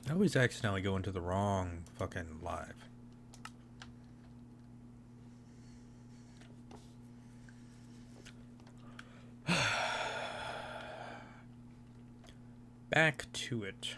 I always accidentally go into the wrong fucking live. Back to it.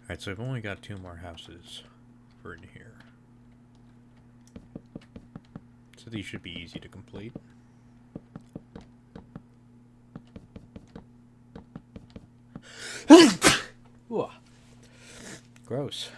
Alright, so I've only got 2 more houses for in here. So these should be easy to complete. Ooh. Gross.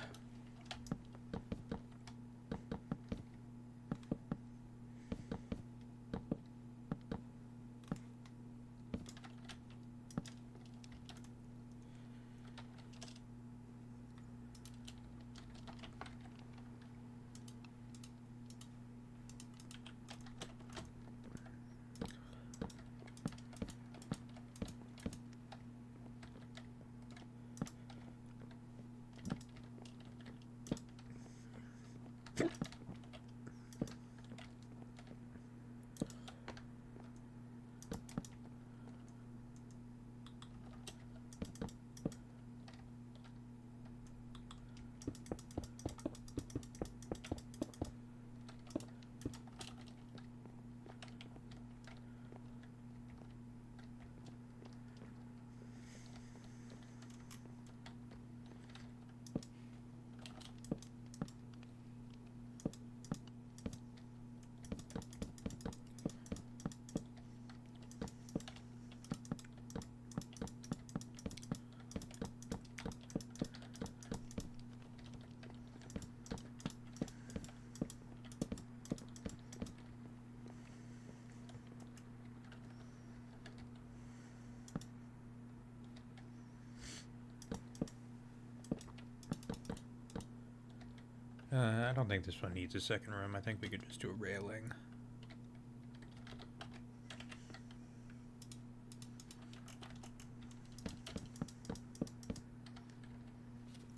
I don't think this one needs a second room. I think we could just do a railing.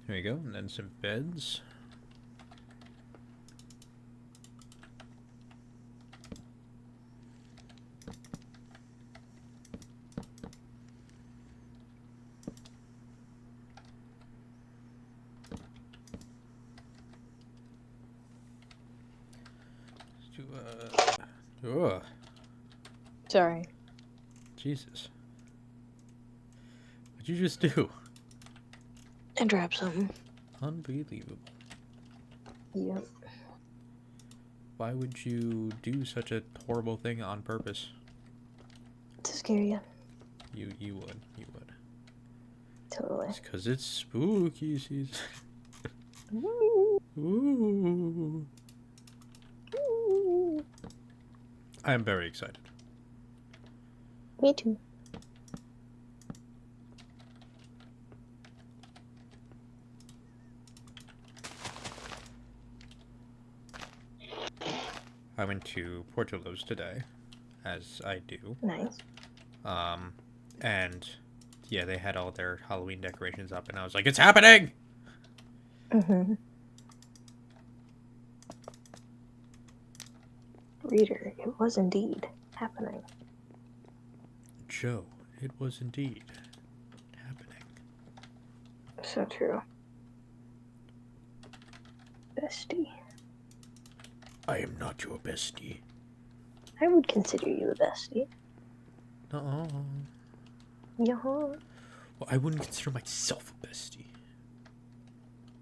There you go, and then some beds. Ugh. Sorry. Jesus. What'd you just do? I dropped something. Unbelievable. Yep. Why would you do such a horrible thing on purpose? To scare you. You would. You would. Totally. It's because it's spooky season. Ooh. Ooh. Ooh. I am very excited. Me too. I went to Portillo's today, as I do. Nice. And yeah, they had all their Halloween decorations up, and I was like, "It's happening!" Mm-hmm. Reader, it was indeed happening. Joe, it was indeed happening. So true. Bestie. I am not your bestie. I would consider you a bestie. Uh-uh. Yeah. Well, I wouldn't consider myself a bestie.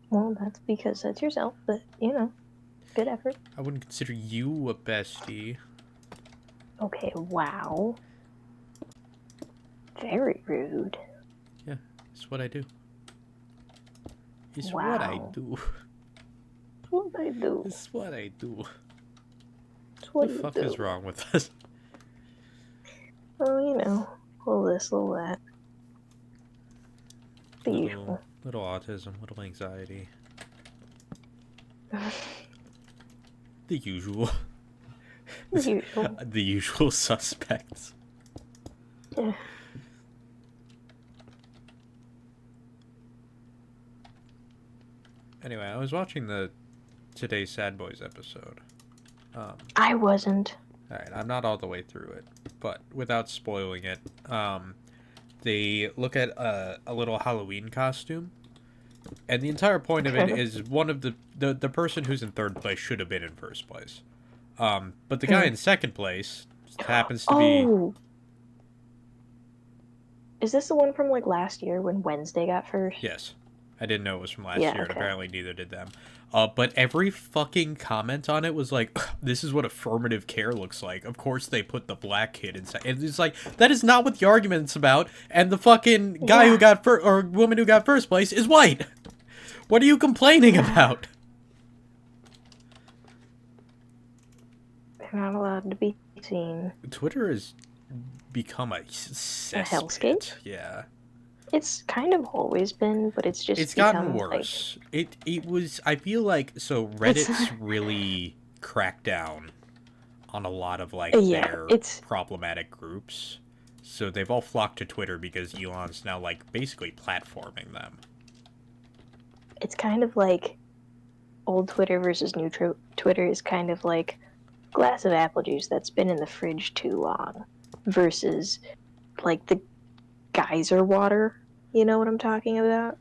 Well, that's because that's yourself, but, you know, good effort. I wouldn't consider you a bestie. Okay, wow. Very rude. Yeah, it's what I do. It's Wow. what I do. It's what I do. It's what I do. It's what The you fuck do. is wrong with us? Oh, you know, little this, little that. The usual. Little autism, little anxiety. The usual. The usual. The usual suspects. Yeah. Anyway, I was watching the Today's Sad Boys episode. I wasn't. Alright, I'm not all the way through it, but without spoiling it, they look at a little Halloween costume, and the entire point of it is one of the person who's in third place should have been in first place. But the guy in second place happens to be... Oh! Is this the one from, like, last year when Wednesday got first? Yes. I didn't know it was from last Yeah, year, and okay. apparently neither did them. But every fucking comment on it was like, this is what affirmative care looks like. Of course they put the black kid inside. And it's like, that is not what the argument's about. And the fucking guy who got first, or woman who got first place is white. What are you complaining about? They're not allowed to be seen. Twitter has become a cesspit. hellscape? Yeah. It's kind of always been, but it's just It's gotten become, worse. It was, I feel like, so Reddit's really cracked down on a lot of like their problematic groups. So they've all flocked to Twitter because Elon's now like basically platforming them. It's kind of like old Twitter versus new Twitter is kind of like glass of apple juice that's been in the fridge too long versus like the geyser water. You know what I'm talking about?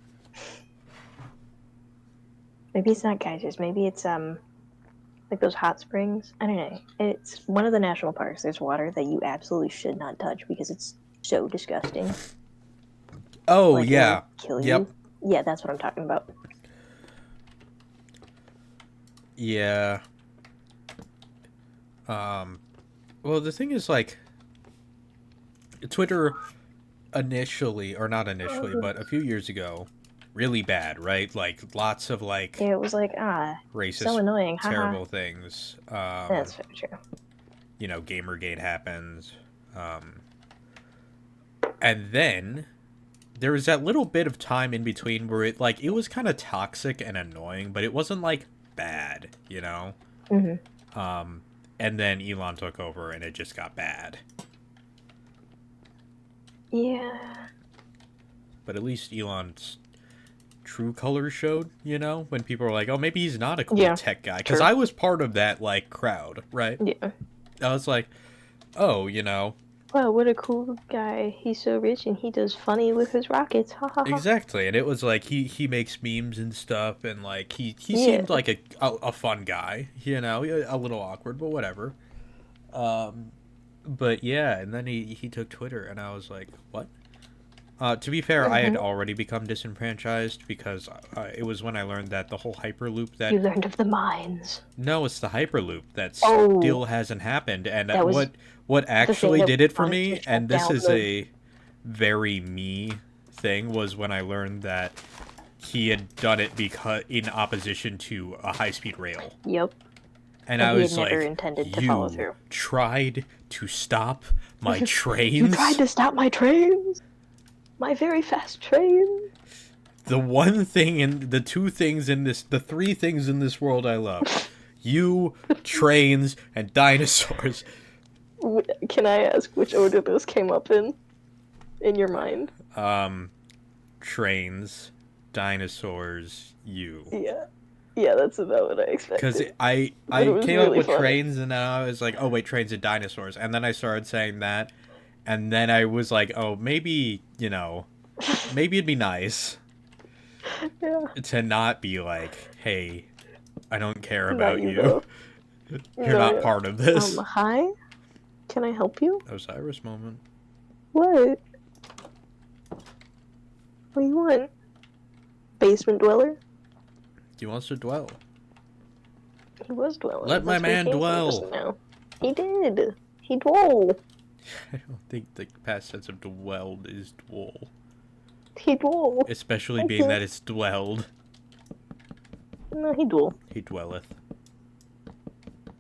Maybe it's not geysers. Maybe it's like those hot springs. I don't know. It's one of the national parks. There's water that you absolutely should not touch because it's so disgusting. Oh, like, yeah. Kill you. Yeah, that's what I'm talking about. Yeah. Well, the thing is, like, Twitter initially, or not initially, but a few years ago, really bad, right? Like, lots of, like... Yeah, it was like, racist, so annoying. terrible things. That's very true. You know, Gamergate happens. And then there was that little bit of time in between where it, like, it was kind of toxic and annoying, but it wasn't, like, bad, you know? Mm-hmm. And then Elon took over and it just got bad. Yeah. But at least Elon's true colors showed, you know? When people were like, oh, maybe he's not a cool tech guy. Because I was part of that, like, crowd, right? Yeah. I was like, oh, you know. Wow, what a cool guy. He's so rich and he does funny with his rockets. Ha ha ha. Exactly. And it was like, he makes memes and stuff. And, like, he seemed like a fun guy. You know? A little awkward, but whatever. But, yeah. And then he took Twitter. And I was like, what? To be fair, I had already become disenfranchised because it was when I learned that the whole Hyperloop that... You learned of the mines. No, it's the Hyperloop that still hasn't happened. And what actually did it for me, and this is a very me thing, was when I learned that he had done it because in opposition to a high-speed rail. Yep. And I was like, you tried to stop my trains? You tried to stop my trains? My very fast train? The one thing and the two things in this, the three things in this world I love. You, trains, and dinosaurs. Can I ask which order those came up in your mind? Trains, dinosaurs, you. Yeah, that's about what I expected. Because I came up with trains, and then I was like, oh wait, trains and dinosaurs. And then I started saying that, and then I was like, oh, maybe, you know, maybe it'd be nice to not be like, hey, I don't care about you. You're not part of this. Hi? Can I help you? Osiris moment. What? What do you want? Basement dweller? He wants to dwell. He was dwelling. Let my man dwell. He did. He dwell. I don't think the past tense of dwelled is dwell. He dwell. Especially being that it's dwelled. No, he dwell. He dwelleth.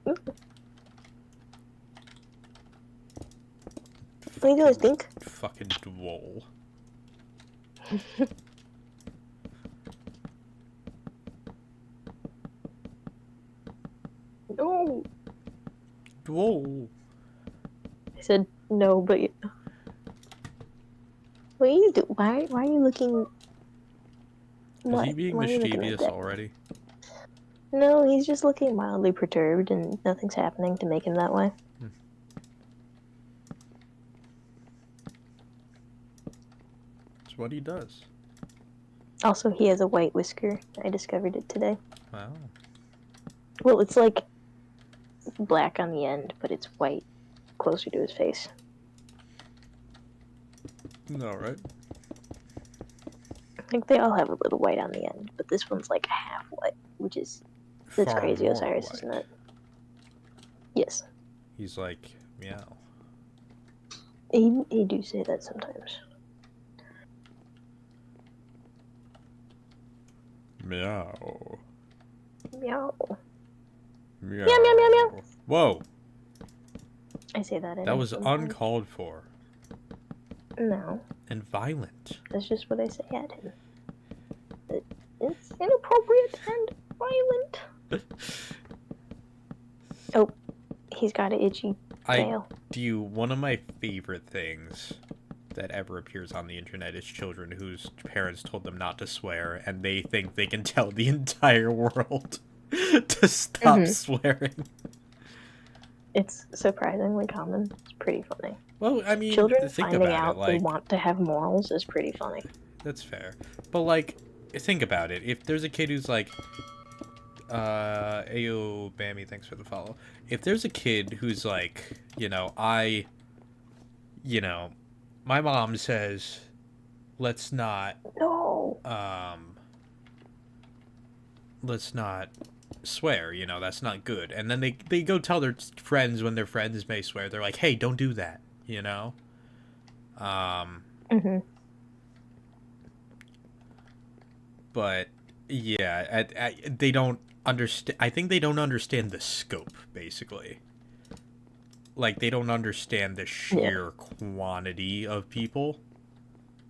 What do you guys think? Fucking dwell. Whoa. I said no, but what are you do? Why are you looking? Is he being Why are you looking like mischievous that? already? No, he's just looking mildly perturbed, and nothing's happening to make him that way. That's what he does. Also, he has a white whisker. I discovered it today. Wow. Well, it's like black on the end, but it's white closer to his face. No, right? I think they all have a little white on the end, but this one's like half white, which is that's Far crazy, more Osiris, white. isn't it? Yes. He's like, meow. He do say that sometimes. Meow. Meow. Meow. Meow, meow, meow, meow. Whoa. I say that. That was uncalled for. No. And violent. That's just what I say at him. It's inappropriate and violent. Oh, he's got an itchy tail. One of my favorite things that ever appears on the internet is children whose parents told them not to swear, and they think they can tell the entire world to stop swearing. It's surprisingly common. It's pretty funny. Well, I mean, children think finding about out it, like, they want to have morals is pretty funny. That's fair. But, like, think about it. If there's a kid who's like, Ayo, Bammy, thanks for the follow. If there's a kid who's like, my mom says, let's not swear, that's not good. And then they go tell their friends when their friends may swear. They're like, hey, don't do that, But, yeah, they don't understand. I think they don't understand the scope, basically. Like, they don't understand the sheer quantity of people,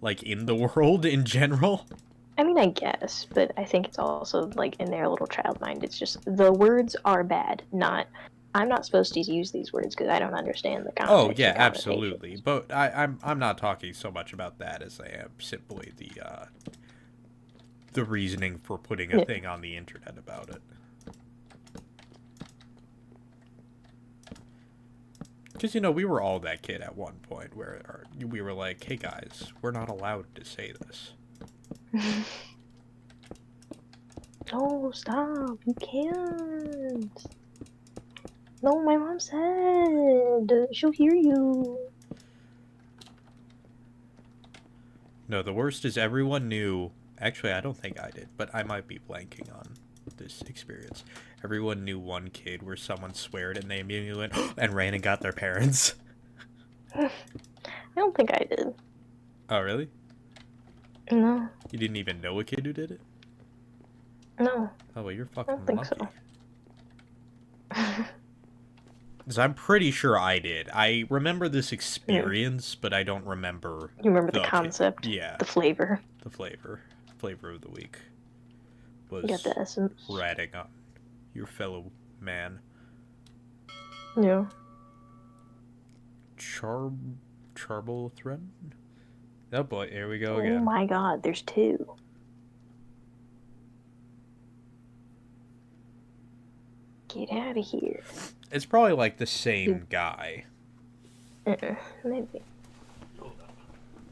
like, in the world in general. I mean, I guess, but I think it's also, like, in their little child mind, it's just, the words are bad, not, I'm not supposed to use these words because I don't understand the context. Oh, yeah, absolutely. But I'm not talking so much about that as I am simply the reasoning for putting a thing on the internet about it. Because, we were all that kid at one point where we were like, hey guys, we're not allowed to say this. No, stop, you can't. No, my mom said, she'll hear you. No, the worst is everyone knew, actually I don't think I did, but I might be blanking on this experience. Everyone knew one kid where someone sweared and they immediately went and ran and got their parents. I don't think I did. Oh, really? No. You didn't even know a kid who did it? No. Oh, well, you're fucking I don't think lucky. So. Because I'm pretty sure I did. I remember this experience, but I don't remember. You remember the concept? Yeah. The flavor. The flavor. Flavor of the week was you got the essence. ratting on your fellow man. Yeah. Charbothren? Oh boy, here we go again. Oh my god, there's two. Get out of here. It's probably like the same guy. Maybe.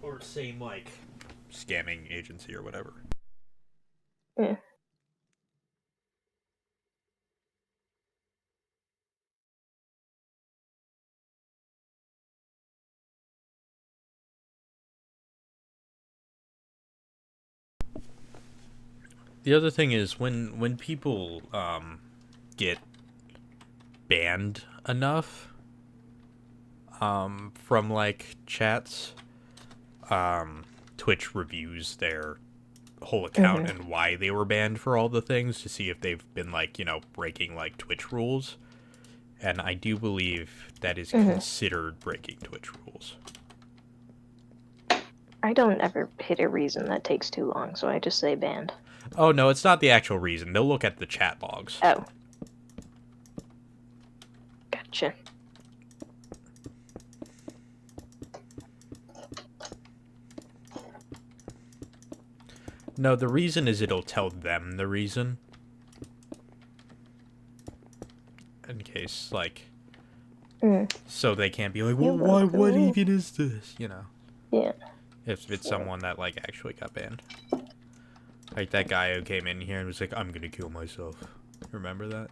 Or same, like, scamming agency or whatever. Yeah. The other thing is when people get banned enough from like chats, Twitch reviews their whole account and why they were banned for all the things to see if they've been like, breaking like Twitch rules. And I do believe that is considered breaking Twitch rules. I don't ever hit a reason that takes too long, so I just say banned. Oh, no, it's not the actual reason. They'll look at the chat logs. Oh. Gotcha. No, the reason is it'll tell them the reason. In case, like... So they can't be like, well, why, what even is this? You know? Yeah. If it's someone that, like, actually got banned. Like that guy who came in here and was like, I'm gonna kill myself. Remember that?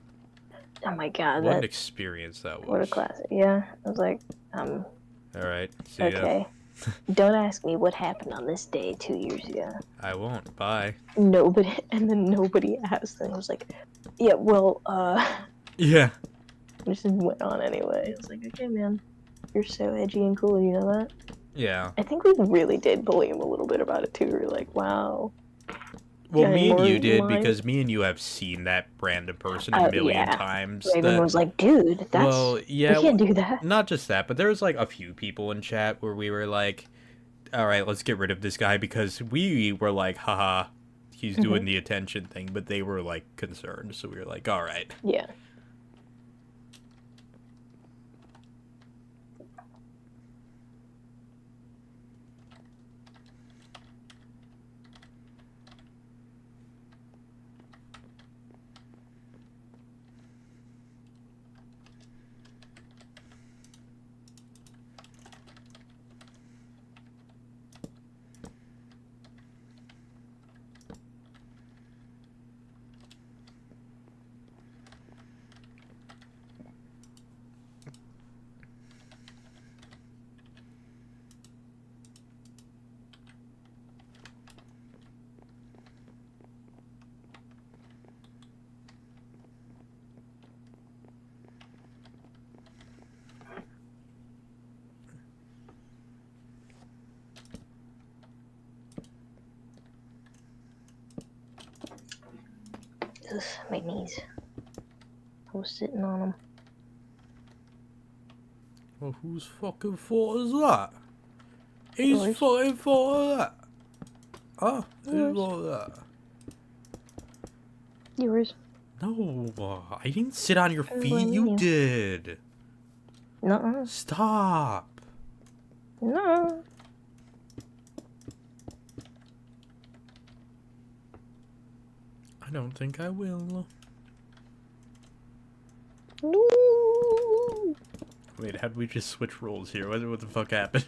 Oh my god, what an experience that was. What a classic. Yeah, I was like, Alright, see okay. ya. Don't ask me what happened on this day 2 years ago. I won't. Bye. Nobody, and then nobody asked, and I was like, yeah, well, Yeah. I just went on anyway. I was like, okay, man, you're so edgy and cool, you know that? Yeah. I think we really did bully him a little bit about it too. We were like, wow. Well, me and you did, because me and you have seen that random person a million times. Raven was like, dude, that's... Well, yeah. We can't do that. Not just that, but there was, like, a few people in chat where we were like, alright, let's get rid of this guy, because we were like, haha, he's doing the attention thing, but they were, like, concerned, so we were like, alright. Yeah. Ugh, my knees. I was sitting on them. Well, whose fucking fault is that? Whose fucking fault is that? Huh? Whose fault is that? Yours. No, I didn't sit on your feet. You did. No. Stop. No. I don't think I will. No. Wait, how did we just switch roles here? What the fuck happened?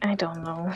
I don't know.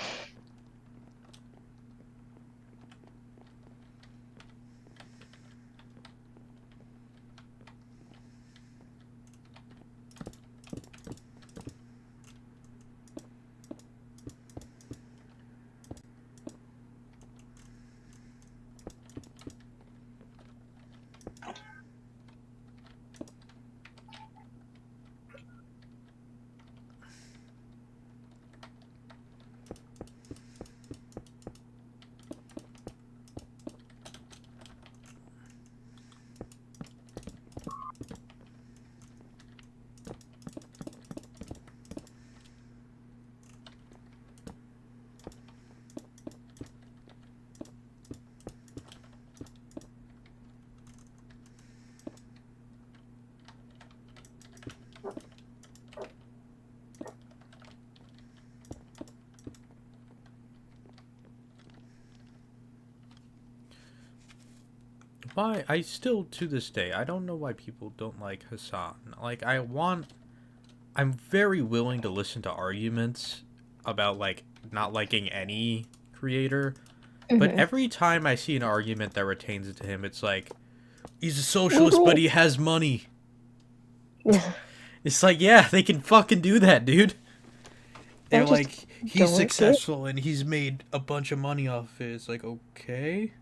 Why? I still, to this day, I don't know why people don't like Hassan. Like, I'm very willing to listen to arguments about, like, not liking any creator. But every time I see an argument that retains it to him, it's like, he's a socialist, but he has money. It's like, yeah, they can fucking do that, dude. They're like, he's successful and he's made a bunch of money off it. It's like, okay.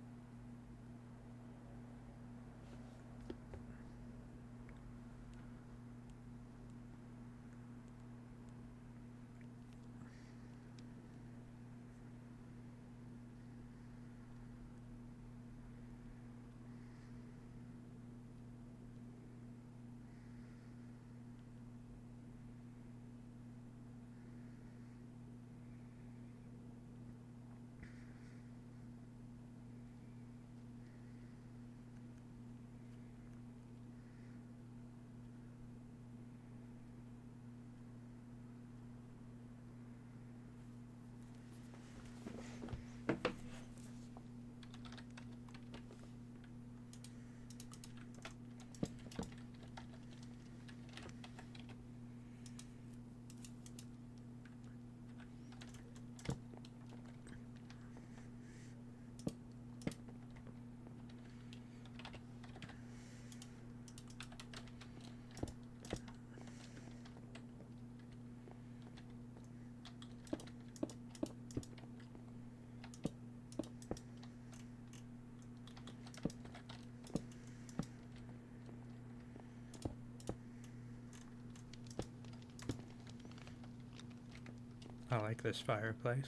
I like this fireplace.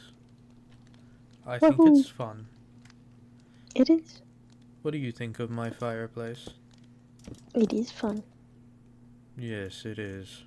I think Woohoo. it's fun. It is. What do you think of my fireplace? It is fun. Yes, it is.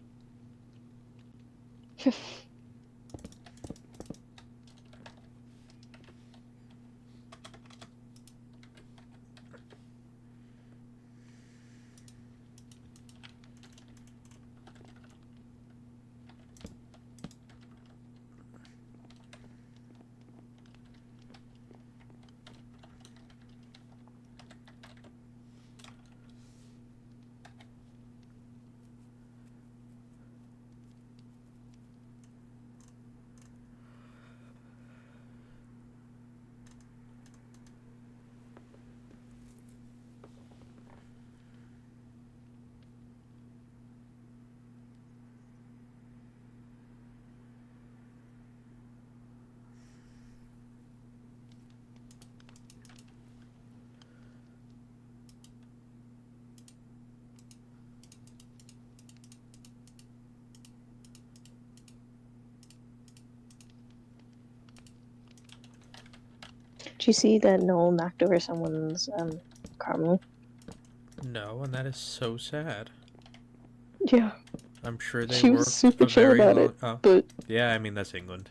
Did you see that Noel knocked over someone's caramel? No, and that is so sad. Yeah. I'm sure they She was worked super a chill very about long... it, Oh. but Yeah, I mean, that's England.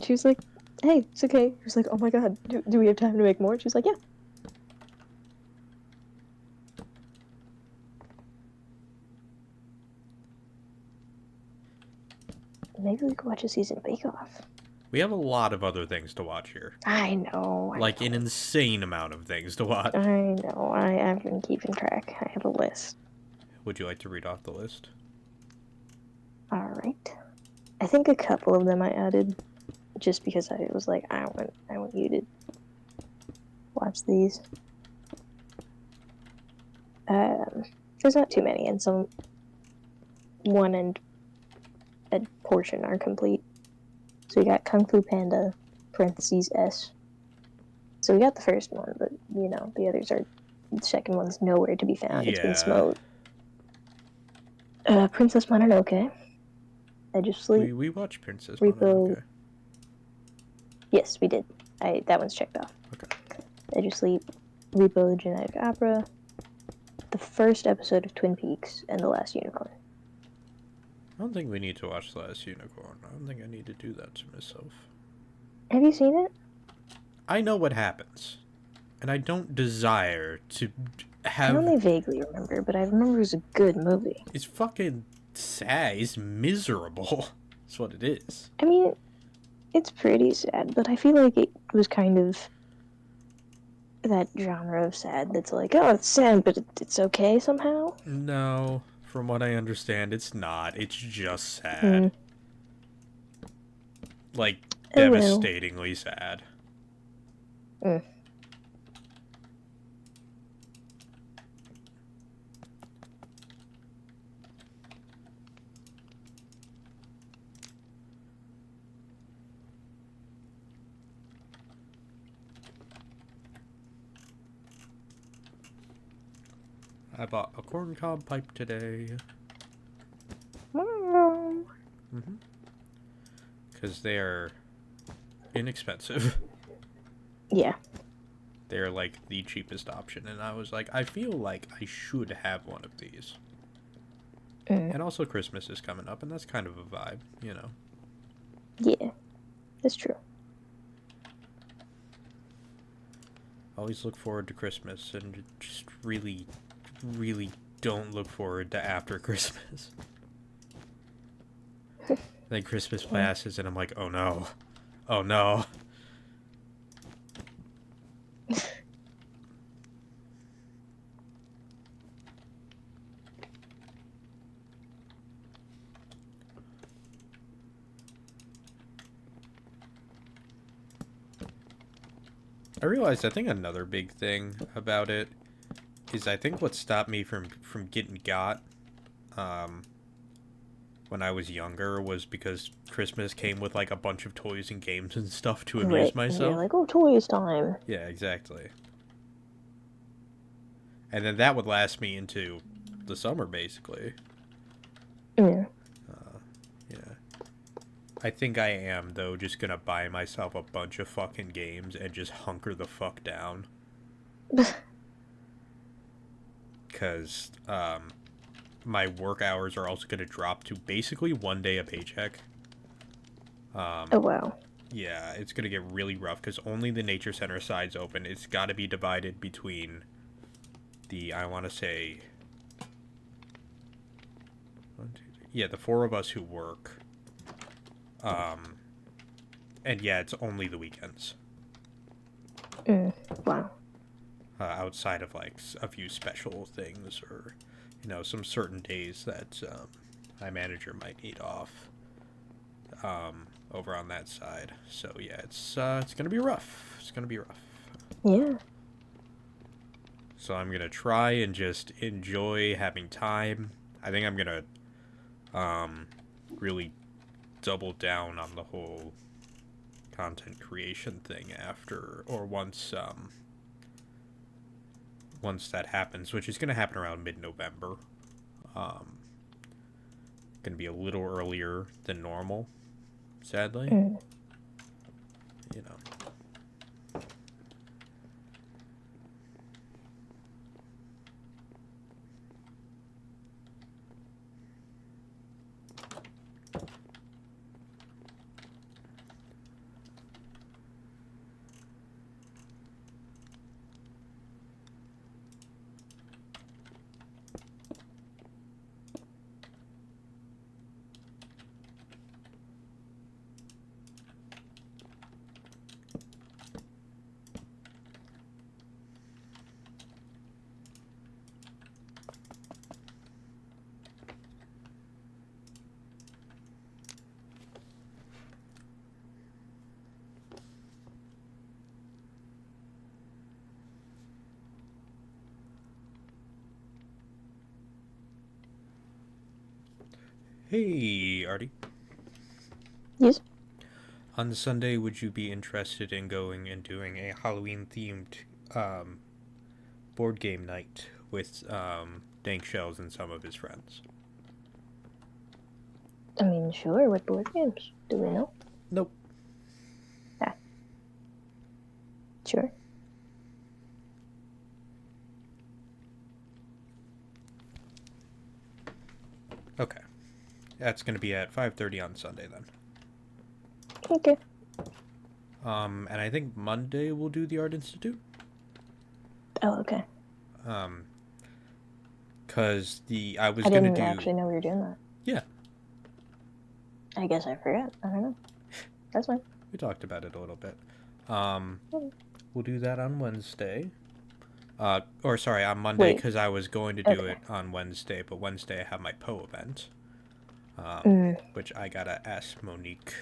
she was like, hey, it's okay. He was like, oh my god, do we have time to make more? She was like, yeah. Maybe we could watch a season of Bake Off. We have a lot of other things to watch here. I know. Like, an insane amount of things to watch. I know. I've been keeping track. I have a list. Would you like to read off the list? Alright. I think a couple of them I added just because I was like, I want you to watch these. There's not too many, and one and a portion are complete. So we got Kung Fu Panda, parentheses S. So we got the first one, but, you know, the others are... The second one's nowhere to be found. Yeah. It's been smote. Princess Mononoke. Edge of Sleep. We watched Princess Repo. Mononoke. Yes, we did. That one's checked off. Okay. Edge of Sleep, Repo the Genetic Opera, the first episode of Twin Peaks, and The Last Unicorn. I don't think we need to watch The Last Unicorn. I don't think I need to do that to myself. Have you seen it? I know what happens. And I don't desire to have... I only vaguely remember, but I remember it was a good movie. It's fucking sad. It's miserable. That's what it is. I mean, it's pretty sad, but I feel like it was kind of that genre of sad that's like, oh, it's sad, but it's okay somehow. No, from what I understand, it's not. It's just sad. Mm. Like, Oh, well. devastatingly sad. Mm. I bought a corncob pipe today. Because they are inexpensive. Yeah. They're like the cheapest option. And I was like, I feel like I should have one of these. And also Christmas is coming up, and that's kind of a vibe, you know. Yeah. That's true. Always look forward to Christmas, and just really, really don't look forward to after Christmas. Then Christmas passes, and I'm like, oh no. Oh no. I realized, I think another big thing about it is I think what stopped me from getting got when I was younger was because Christmas came with like a bunch of toys and games and stuff to amuse myself. You're like, oh, toys time. Yeah, exactly. And then that would last me into the summer, basically. Yeah. Yeah. I think I am, though, just gonna buy myself a bunch of fucking games and just hunker the fuck down. Because, my work hours are also gonna drop to basically 1 day a paycheck. Oh, wow. Yeah, it's gonna get really rough, because only the Nature Center side's open. It's gotta be divided between I want to say... Yeah, the 4 of us who work. And yeah, it's only the weekends. Wow. Outside of, like, a few special things or, some certain days that my manager might need off over on that side. So, yeah, it's going to be rough. It's going to be rough. Yeah. So I'm going to try and just enjoy having time. I think I'm going to really double down on the whole content creation thing after, or once that happens, which is going to happen around mid-November. Going to be a little earlier than normal, sadly. You know. Hey, Artie. Yes? On Sunday, would you be interested in going and doing a Halloween-themed board game night with Dank Shells and some of his friends? I mean, sure. What board games? Do we know? Nope. Ah. Sure. Okay. That's going to be at 5:30 on Sunday, then. Okay. And I think Monday we'll do the Art Institute. Oh, okay. Because I was I going to didn't do... actually know we were doing that. Yeah. I guess I forgot. I don't know. That's fine. We talked about it a little bit. We'll do that on Wednesday. Or sorry, on Monday, because I was going to do it on Wednesday, but Wednesday I have my Poe event. Which I gotta ask Monique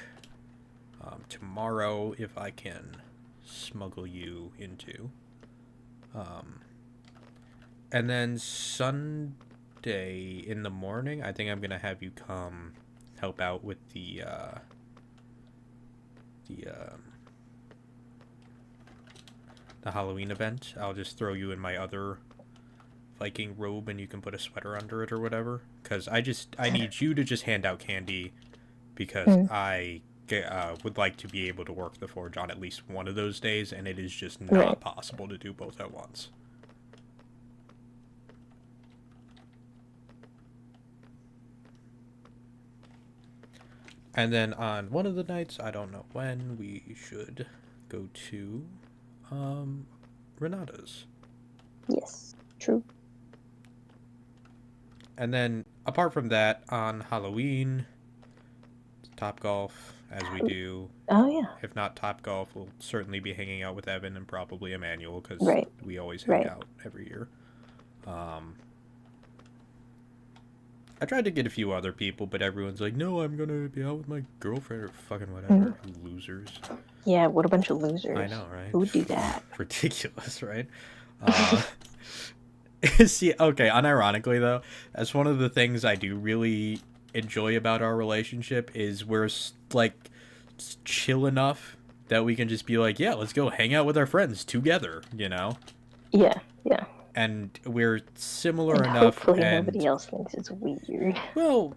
tomorrow if I can smuggle you into. And then Sunday in the morning, I think I'm gonna have you come help out with the Halloween event. I'll just throw you in my other Viking robe and you can put a sweater under it or whatever. Because I need you to just hand out candy because I would like to be able to work the Forge on at least one of those days, and it is just not possible to do both at once. And then on one of the nights, I don't know when, we should go to Renata's. Yes, true. And then, apart from that, on Halloween, Topgolf, as we do. Oh, yeah. If not Topgolf, we'll certainly be hanging out with Evan and probably Emmanuel, because we always hang out every year. I tried to get a few other people, but everyone's like, no, I'm going to be out with my girlfriend or fucking whatever. Losers. Yeah, what a bunch of losers. I know, right? Who would do that? Ridiculous, right? See, okay, unironically, though, that's one of the things I do really enjoy about our relationship is we're, like, chill enough that we can just be like, yeah, let's go hang out with our friends together, you know? Yeah, yeah. And we're similar and enough. Hopefully nobody else thinks it's weird. Well,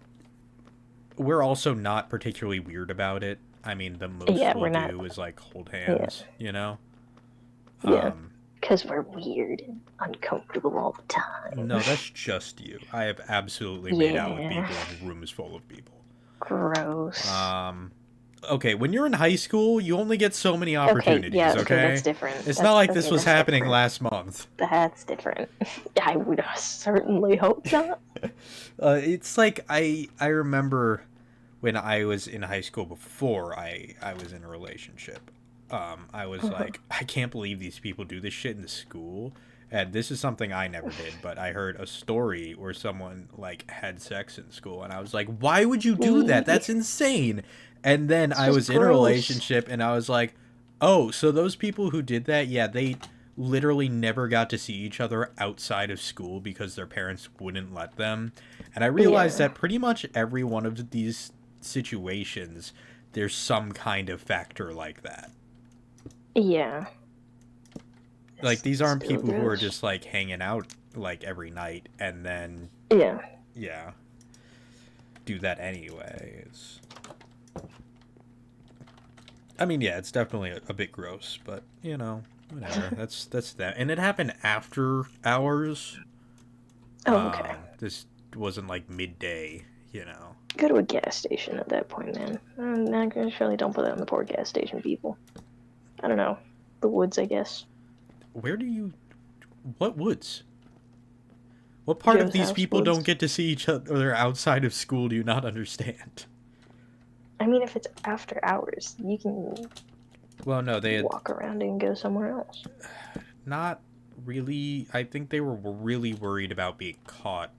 we're also not particularly weird about it. I mean, the most Yeah, we'll we're not. do is like hold Yeah, hands, you know? yeah, Um, because we're weird and uncomfortable all the time. no, that's just you. I have absolutely made out with Yeah, people in rooms full of people. gross. Um, okay, when you're in high school, you only get so many Okay, yeah, opportunities, okay, that's okay? different. It's not That's like this okay, was that's happening different. last month. That's different. I would certainly hope not. It's like I remember when I was in high school before I was in a relationship. I was Uh-huh. like, I can't believe these people do this shit in the school. And this is something I never did, but I heard a story where someone like had sex in school, and I was like, why would you do that? That's insane. And then It's I just was in a gross. relationship, and I was like, oh, so those people who did that, yeah, they literally never got to see each other outside of school because their parents wouldn't let them. And I realized Yeah, that pretty much every one of these situations, there's some kind of factor like that. yeah. Like, It's these aren't still people who are gross. just like hanging out like every night and then, Yeah. yeah, do that anyways. I mean, yeah, it's definitely a bit gross, but you know, whatever. That's that. And it happened after hours. Oh, okay. This wasn't like midday, you know. Go to a gas station at that point, man. I surely don't put that on the poor gas station people. I don't know. The woods, I guess. Where do you? What woods? What part of Joe's these house people don't woods. get to see each other outside of school do you not understand? I mean, if it's after hours, you can Well, no, they had walk around and go somewhere else. not really. I think they were really worried about being caught.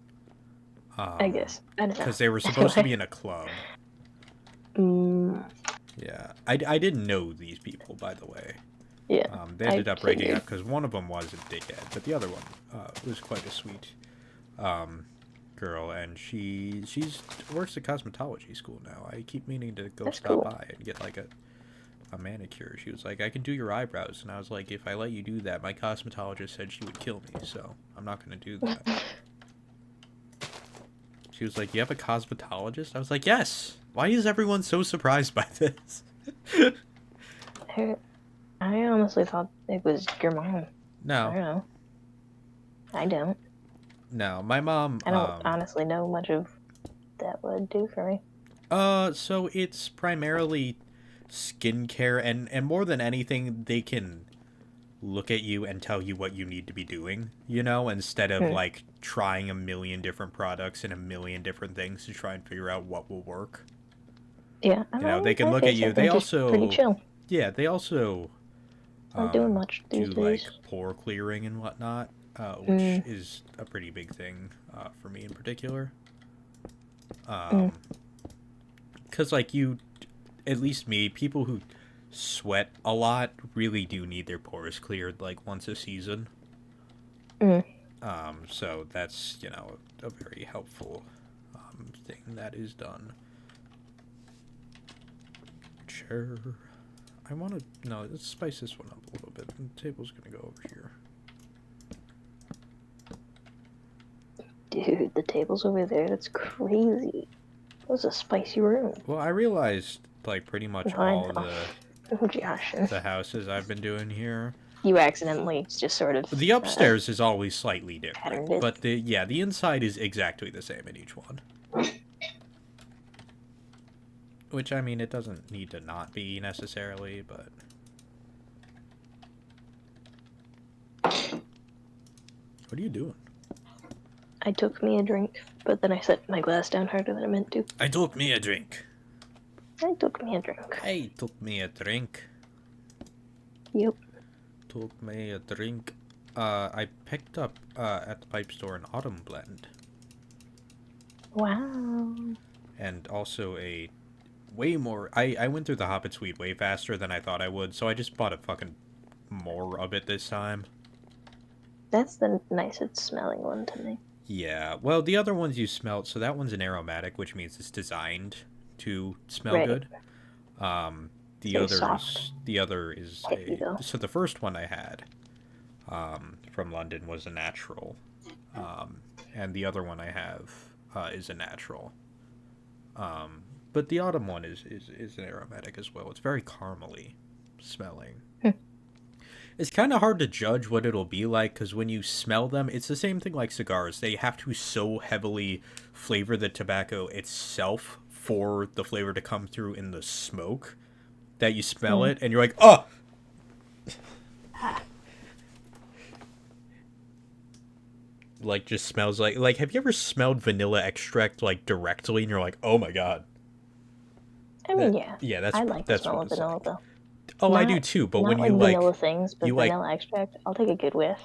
I guess. I don't know. Because they were supposed to be Anyway. in a club. Mm, Yeah, I didn't know these people, by the way. yeah, They I ended up breaking figured. up because one of them was a dickhead, but the other one was quite a sweet um, girl, and she's works at cosmetology school now. I keep meaning to go That's stop cool. by and get like a manicure. She was like, I can do your eyebrows, and I was like, if I let you do that, my cosmetologist said she would kill me, so I'm not gonna do that. She was like, you have a cosmetologist? I was like, yes. Why is everyone so surprised by this? I honestly thought it was your mom. I No, don't know. I don't. no, my mom. I don't honestly know much of that would do for me. So it's primarily skincare, and more than anything, they can look at you and tell you what you need to be doing, you know, instead of Hmm. like trying a million different products and a million different things to try and figure out what will work. Yeah, You know, they can I look at guess you. They they're just pretty also, chill. yeah, they also Not doing much these do like days. pore clearing and whatnot, which Mm, is a pretty big thing for me in particular. mm, Because like you, at least me, people who sweat a lot really do need their pores cleared like once a season. mm. So that's, you know, a very helpful thing that is done. Sure. I want to, no, let's spice this one up a little bit. The table's gonna go over here. Dude, the table's over there. That's crazy. That was a spicy room. Well, I realized like pretty much No, I all know. Oh, Josh. the houses I've been doing here. You accidentally just sort of The upstairs is always slightly different, patterned it. but the inside is exactly the same in each one. Which, I mean, it doesn't need to not be necessarily, but... What are you doing? I took me a drink, but then I set my glass down harder than I meant to. I took me a drink. I took me a drink. I took me a drink. Yep. Took me a drink. I picked up, at the pipe store, an autumn blend. Wow. And also a way more... I went through the Hobbit Suite way faster than I thought I would, so I just bought a fucking more of it this time. That's the nicest smelling one to me. Yeah, well, the other ones you smelled, so that one's an aromatic, which means it's designed to smell Right. good. It's very soft. The other is Heavy, a, though. so the first one I had, from London was a natural, and the other one I have, is a natural. but the autumn one is an aromatic as well. It's very caramely smelling. It's kind of hard to judge what it'll be like because when you smell them, it's the same thing like cigars. They have to so heavily flavor the tobacco itself for the flavor to come through in the smoke that you smell it and you're like, oh! Like, just smells like, have you ever smelled vanilla extract, like, directly and you're like, oh my god. I mean, yeah. Yeah, that's I like the that's smell what of it's vanilla, like. though. Oh, I do too, but when not you like like vanilla things, but you like, vanilla extract, I'll take a good whiff.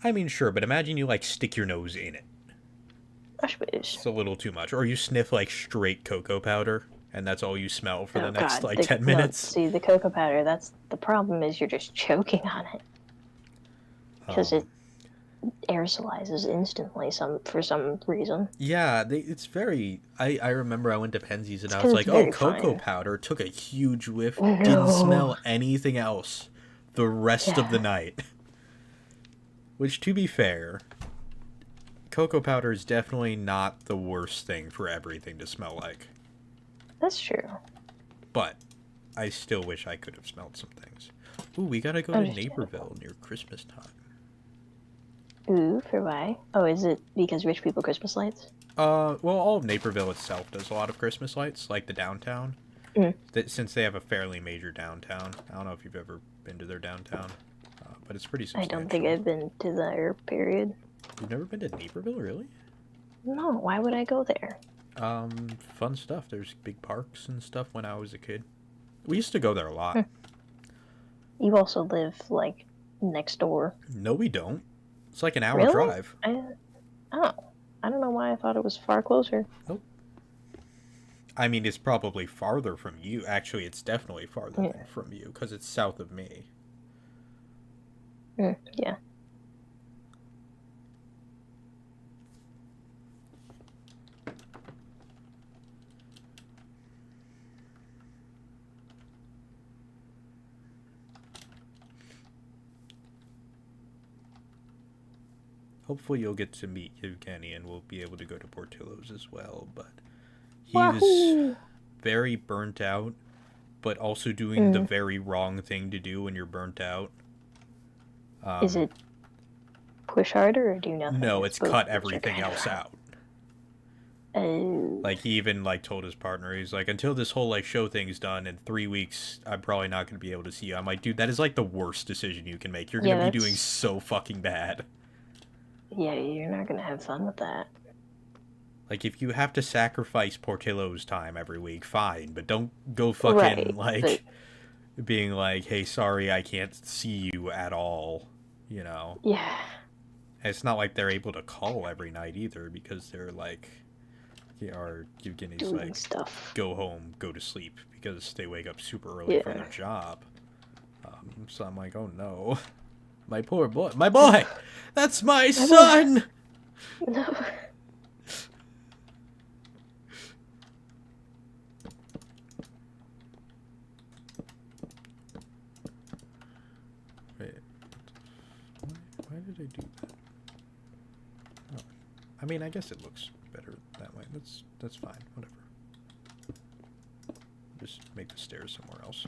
I mean, sure, but imagine you like stick your nose in it. I suppose. It's a little too much. Or you sniff like straight cocoa powder, and that's all you smell for the next God, like 10 minutes. No, see, the cocoa powder, that's the problem is you're just choking on it. Because it aerosolizes instantly for some reason. Yeah, it's very... I remember I went to Penzies and I was like, oh, cocoa powder. Took a huge whiff. No. Didn't smell anything else the rest of the night. Which, to be fair, cocoa powder is definitely not the worst thing for everything to smell like. That's true. But I still wish I could have smelled some things. Ooh, we gotta go to Naperville near Christmas time. Ooh, for why? Oh, is it because rich people Christmas lights? Well, all of Naperville itself does a lot of Christmas lights, like the downtown. Since they have a fairly major downtown. I don't know if you've ever been to their downtown, but it's pretty substantial. I don't think I've been to there, period. You've never been to Naperville, really? No, why would I go there? Fun stuff. There's big parks and stuff when I was a kid. We used to go there a lot. You also live, like, next door. No, we don't. It's like an hour drive. I don't know why I thought it was far closer. Nope. I mean, it's probably farther from you. Actually, it's definitely farther from you, because it's south of me. Yeah. Hopefully you'll get to meet Evgeny and we'll be able to go to Portillo's as well, but he's very burnt out, but also doing the very wrong thing to do when you're burnt out. Is it push harder or do nothing? No, it's cut everything else out. Like, he even, like, told his partner, he's like, until this whole, like, show thing's done in 3 weeks, I'm probably not going to be able to see you. I'm like, dude, that is, like, the worst decision you can make. You're going to be doing so fucking bad. Yeah, you're not going to have fun with that. Like, if you have to sacrifice Portillo's time every week, fine, but don't go fucking, being like, hey, sorry, I can't see you at all, you know? Yeah. And it's not like they're able to call every night either, because they're, like... Or Evgeny's like, go home, go to sleep, because they wake up super early for their job. So I'm like, oh no. My poor boy. My boy! That's my son! No. Wait. Why did I do that? Oh. I mean, I guess it looks better that way. That's fine. Whatever. Just make the stairs somewhere else.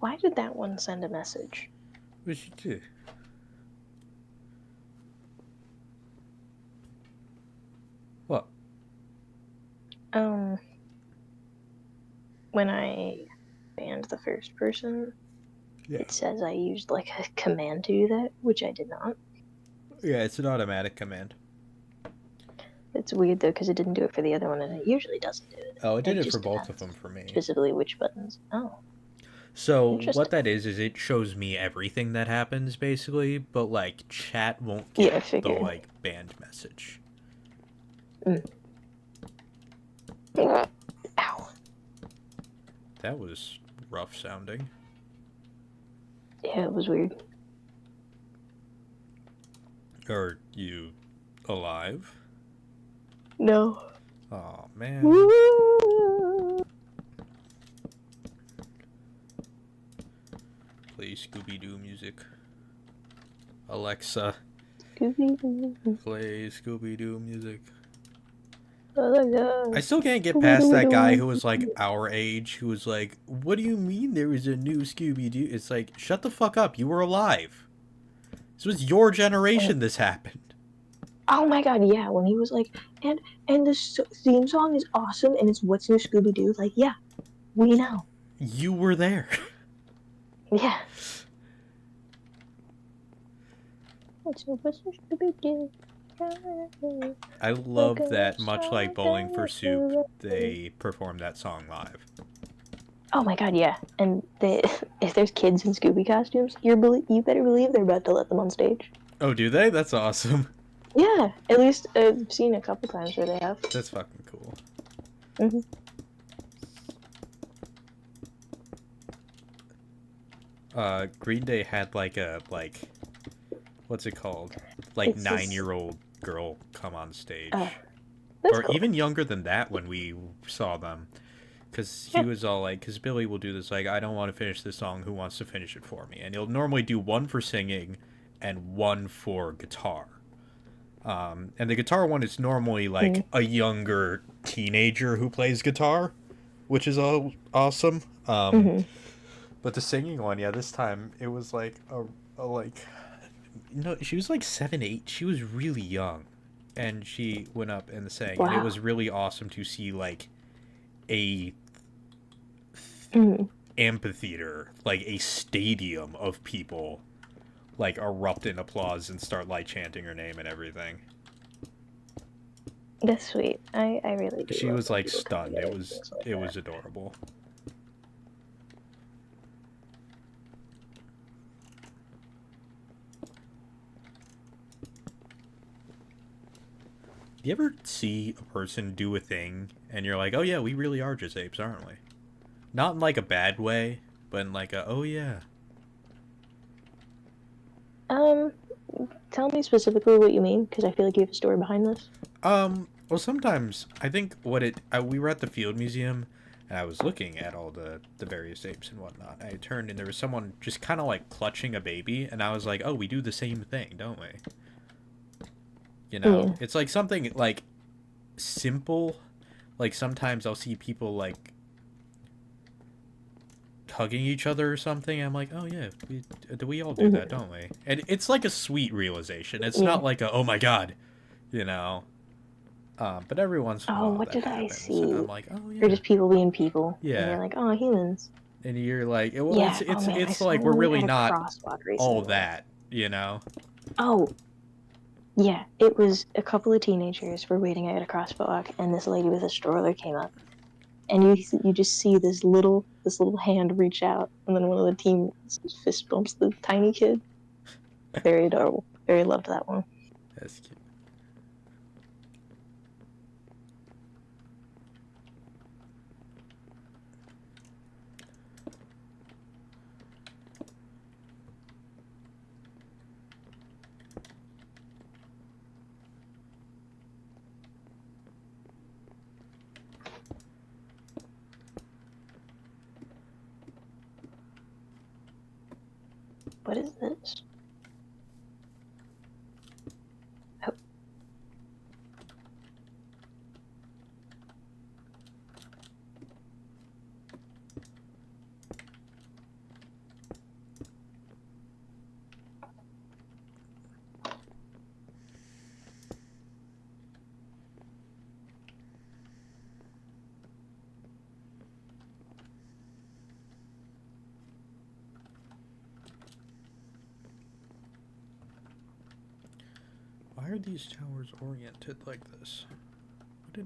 Why did that one send a message? What did you do? What? When I banned the first person, it says I used like a command to do that, which I did not. Yeah, it's an automatic command. It's weird though, because it didn't do it for the other one, and it usually doesn't do it. Oh, it did it for both of them for me. Specifically, which buttons? Oh. So what that is it shows me everything that happens basically, but like chat won't get the like banned message. Ow. That was rough sounding. Yeah, it was weird. Are you alive? No. Oh man. Play Scooby-Doo music. Alexa. Scooby-Doo. Play Scooby-Doo music. I still can't get past that guy who was like our age, who was like, "What do you mean there is a new Scooby-Doo?" It's like, shut the fuck up. You were alive. This was your generation this happened. Oh my god, yeah. When he was like, and the theme song is awesome, and it's What's New Scooby-Doo. Like, yeah, we know. You were there. Yeah. What's New Scooby-Doo? I love that, much like Bowling for Soup, they performed that song live. Oh my god, yeah. And if there's kids in Scooby costumes, you better believe they're about to let them on stage. Oh, do they? That's awesome. Yeah, at least I've seen a couple times where they have. That's fucking cool. Green Day had like a, what's it called? Like 9-year-old girl come on stage. Or cool. Even younger than that when we saw them. Because he was all like, because Billy will do this, like, I don't want to finish this song, who wants to finish it for me? And he'll normally do one for singing and one for guitar. And the guitar one is normally like a younger teenager who plays guitar, which is all awesome. But the singing one, yeah, this time it was like she was like 7, 8. She was really young, and she went up and sang, and it was really awesome to see like a amphitheater, like a stadium of people, like erupt in applause and start like chanting her name and everything. That's sweet. I really do. She was like stunned. It was adorable. Do you ever see a person do a thing and you're like, oh yeah, we really are just apes, aren't we? Not in like a bad way, but in like a, oh yeah. Tell me specifically what you mean, because I feel like you have a story behind this. Well, sometimes I think we were at the Field Museum, and I was looking at all the various apes and whatnot. I turned and there was someone just kind of like clutching a baby, and I was like, oh, we do the same thing, don't we? You know, it's like something like simple. Like sometimes I'll see people like hugging each other or something. I'm like, oh yeah, we all do that, don't we? And it's like a sweet realization. It's not like a, oh my god, you know. But every once in a while, what did happens, I see? and I'm like, oh yeah. Or just people being people. Yeah. And you're like, oh, humans. And you're like, well, yeah. it's like we're really not all that, you know. Oh. Yeah, it was a couple of teenagers were waiting at a crosswalk, and this lady with a stroller came up, and you just see this little hand reach out, and then one of the team fist bumps the tiny kid. Very adorable. Very loved that one. That's cute. What is this? Oh. are these towers oriented like this?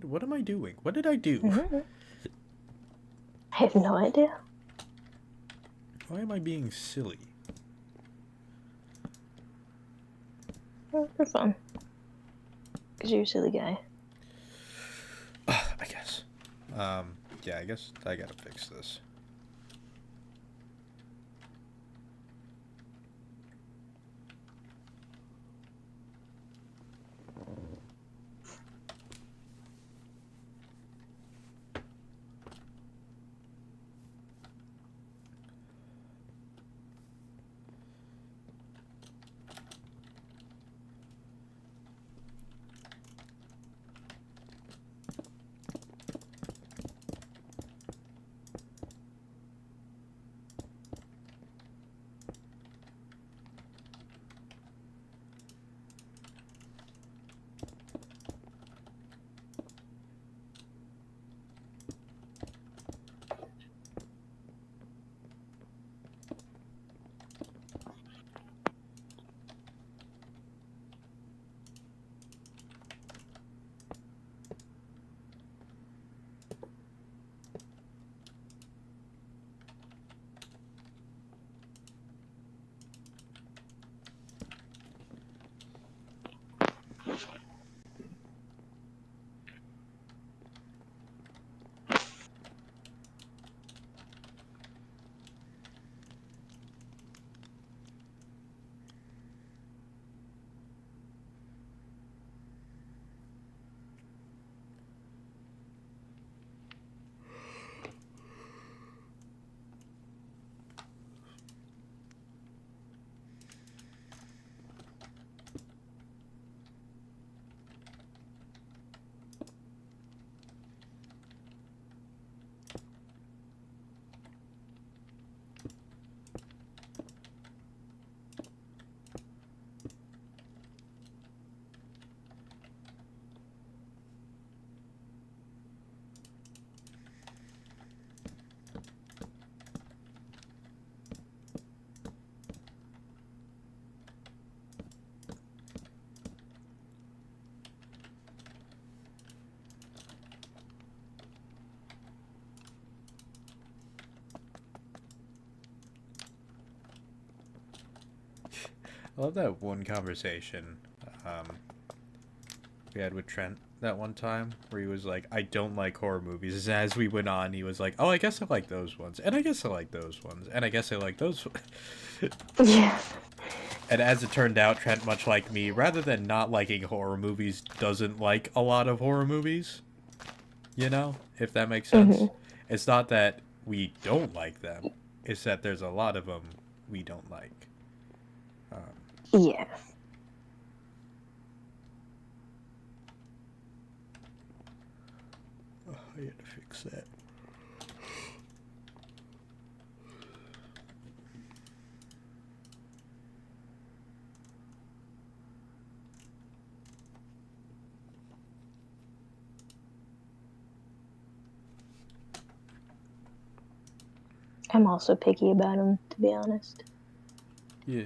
What am I doing? What did I do? Mm-hmm. I have no idea. Why am I being silly? Well, for fun. Because you're a silly guy. I guess. Yeah, I guess I gotta fix this. I love that one conversation we had with Trent that one time where he was like, I don't like horror movies. And as we went on, he was like, oh, I guess I like those ones. And I guess I like those ones. And I guess I like those. Yeah. And as it turned out, Trent, much like me, rather than not liking horror movies, doesn't like a lot of horror movies. You know? If that makes sense. Mm-hmm. It's not that we don't like them. It's that there's a lot of them we don't like. Yeah. Oh, I had to fix that. I'm also picky about them, to be honest. Yeah.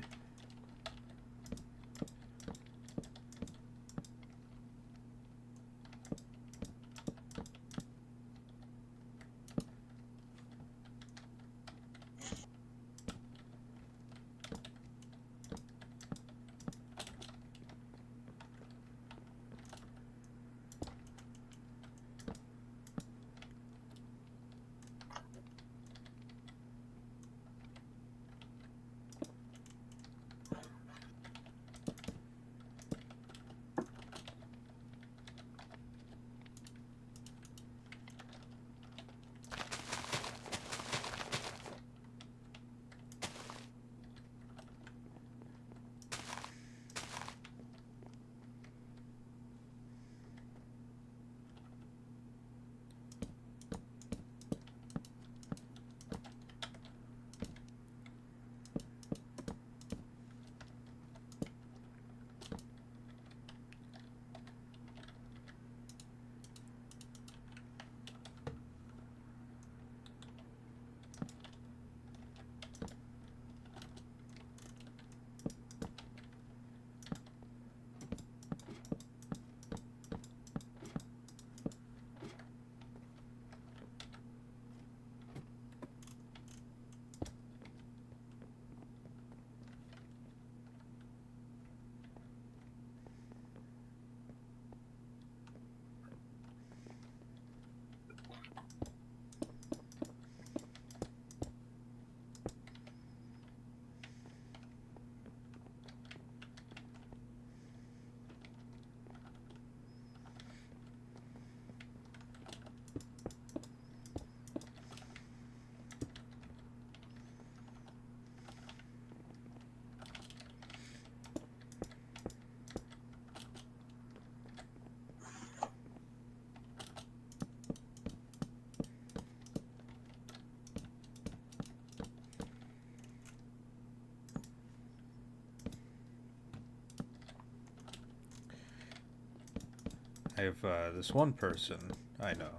I have this one person I know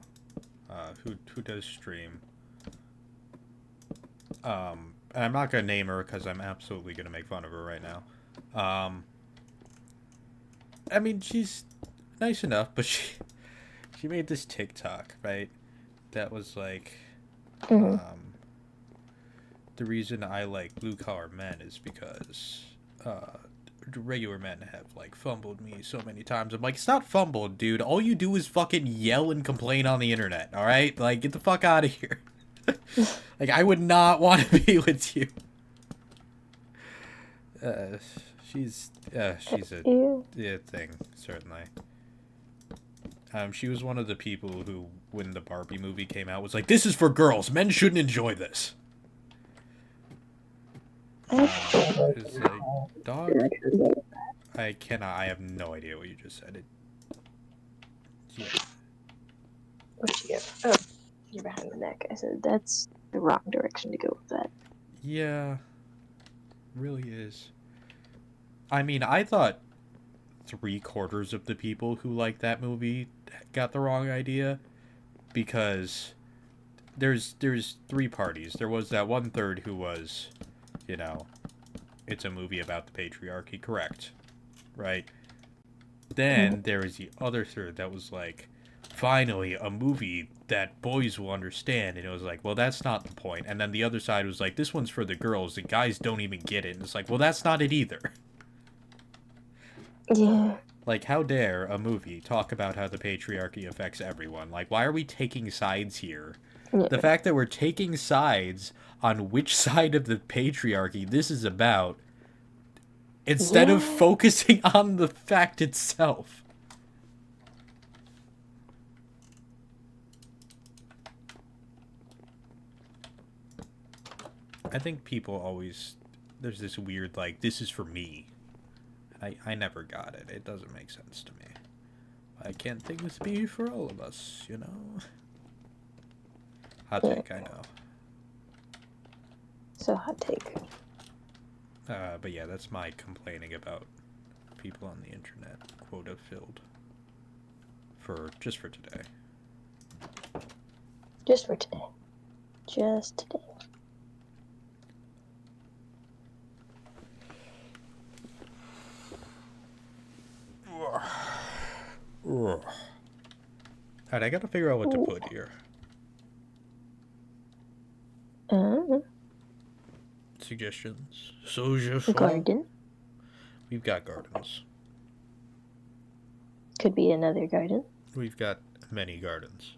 who does stream. And I'm not gonna name her because I'm absolutely gonna make fun of her right now. I mean, she's nice enough, but she made this TikTok, right? That was like, the reason I like blue collar men is because regular men have like fumbled me so many times. I'm like, it's not fumbled, dude. All you do is fucking yell and complain on the internet. All right, like get the fuck out of here. Like I would not want to be with you. She's a thing, certainly. She was one of the people who, when the Barbie movie came out, was like, "This is for girls. Men shouldn't enjoy this." Is like, dog. I cannot. I have no idea what you just said. Yeah. Where'd you go? Oh, you're behind the neck. I said that's the wrong direction to go with that. Yeah, really is. I mean, I thought 3/4 of the people who liked that movie got the wrong idea, because there's 3 parties. There was that 1/3 who was, you know, it's a movie about the patriarchy, correct, right? Then there was the other third that was like, finally a movie that boys will understand, and it was like, well, that's not the point. And then the other side was like, this one's for the girls, the guys don't even get it, and it's like, well, that's not it either. Yeah. Like, how dare a movie talk about how the patriarchy affects everyone? Like, why are we taking sides here? Yeah. The fact that we're taking sides on which side of the patriarchy this is about, instead of focusing on the fact itself. I think people always, there's this weird, like, this is for me. I never got it. It doesn't make sense to me. Why can't things be for all of us, you know? Hot take, I know. So hot take. But yeah, that's my complaining about people on the internet. Quota filled. Just for today. Just for today. Just today. Alright, I gotta figure out what to put here. Suggestions. Garden. We've got gardens. Could be another garden. We've got many gardens.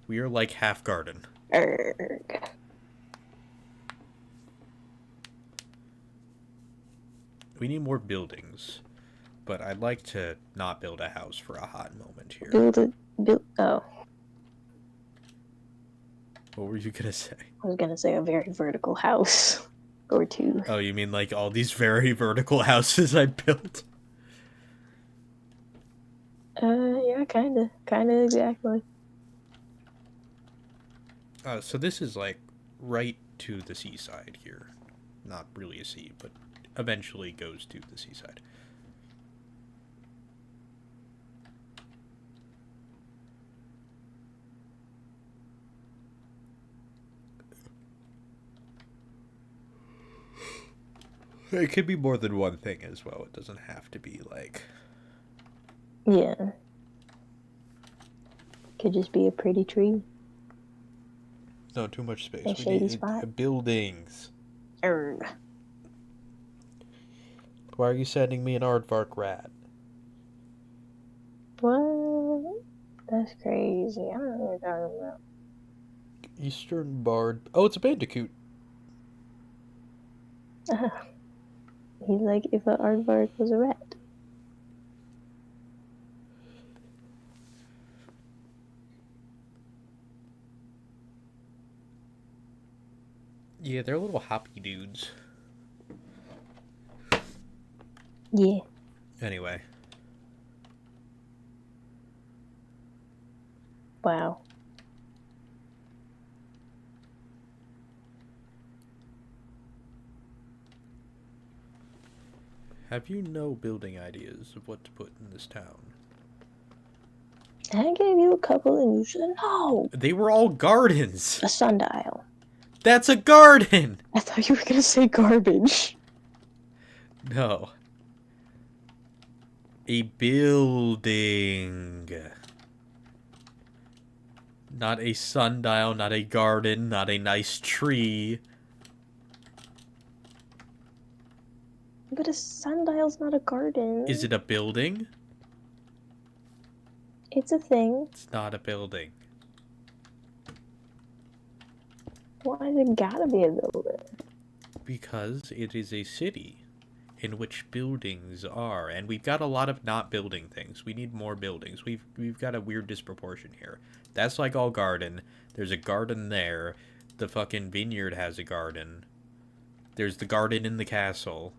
We are like half garden. Erg. We need more buildings. But I'd like to not build a house for a hot moment here. Oh. What were you gonna say? I was gonna say a very vertical house. Or two. Oh, you mean like all these very vertical houses I built? Yeah, kinda. Kinda exactly. So this is like right to the seaside here. Not really a sea, but eventually goes to the seaside. It could be more than one thing as well. It doesn't have to be like... Yeah. Could just be a pretty tree. No, too much space. A shady spot. Buildings. Erg. Why are you sending me an aardvark rat? What? That's crazy. I don't know what you're talking about. Eastern Bard... Oh, it's a bandicoot. He's like if an aardvark was a rat. Yeah, they're little hoppy dudes. Yeah. Anyway. Wow. Have you no building ideas of what to put in this town? I gave you a couple and you said no. They were all gardens. A sundial. That's a garden! I thought you were gonna say garbage. No. A building. Not a sundial, not a garden, not a nice tree. But a sundial's not a garden. Is it a building? It's a thing. It's not a building. Why is it gotta be a building? Because it is a city in which buildings are, and we've got a lot of not building things. We need more buildings. We've got a weird disproportion here. That's like all garden. There's a garden there. The fucking vineyard has a garden. There's the garden in the castle.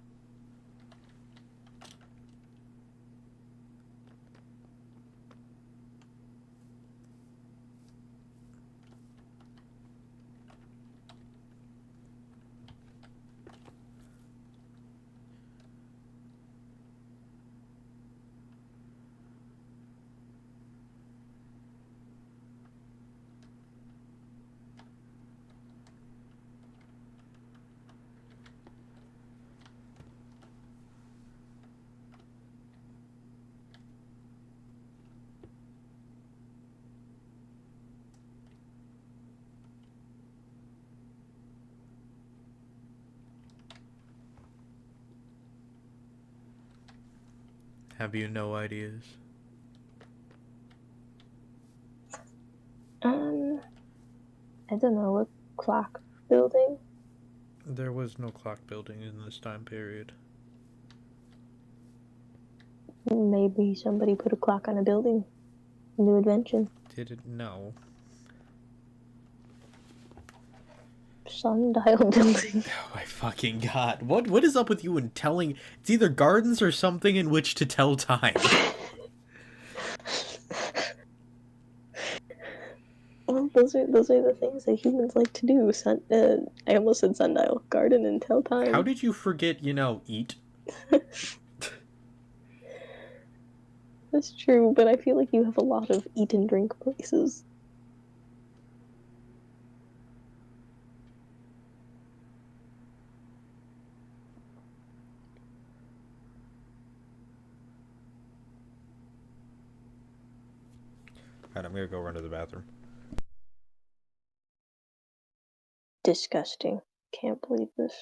Have you no ideas? I don't know, a clock building? There was no clock building in this time period. Maybe somebody put a clock on a building. New invention. Did it? No. Sundial building. Oh my fucking god. What is up with you and telling... It's either gardens or something in which to tell time. Well, those are the things that humans like to do. I almost said sundial. Garden and tell time. How did you forget, eat? That's true, but I feel like you have a lot of eat and drink places. Alright, I'm gonna go run to the bathroom. Disgusting. Can't believe this.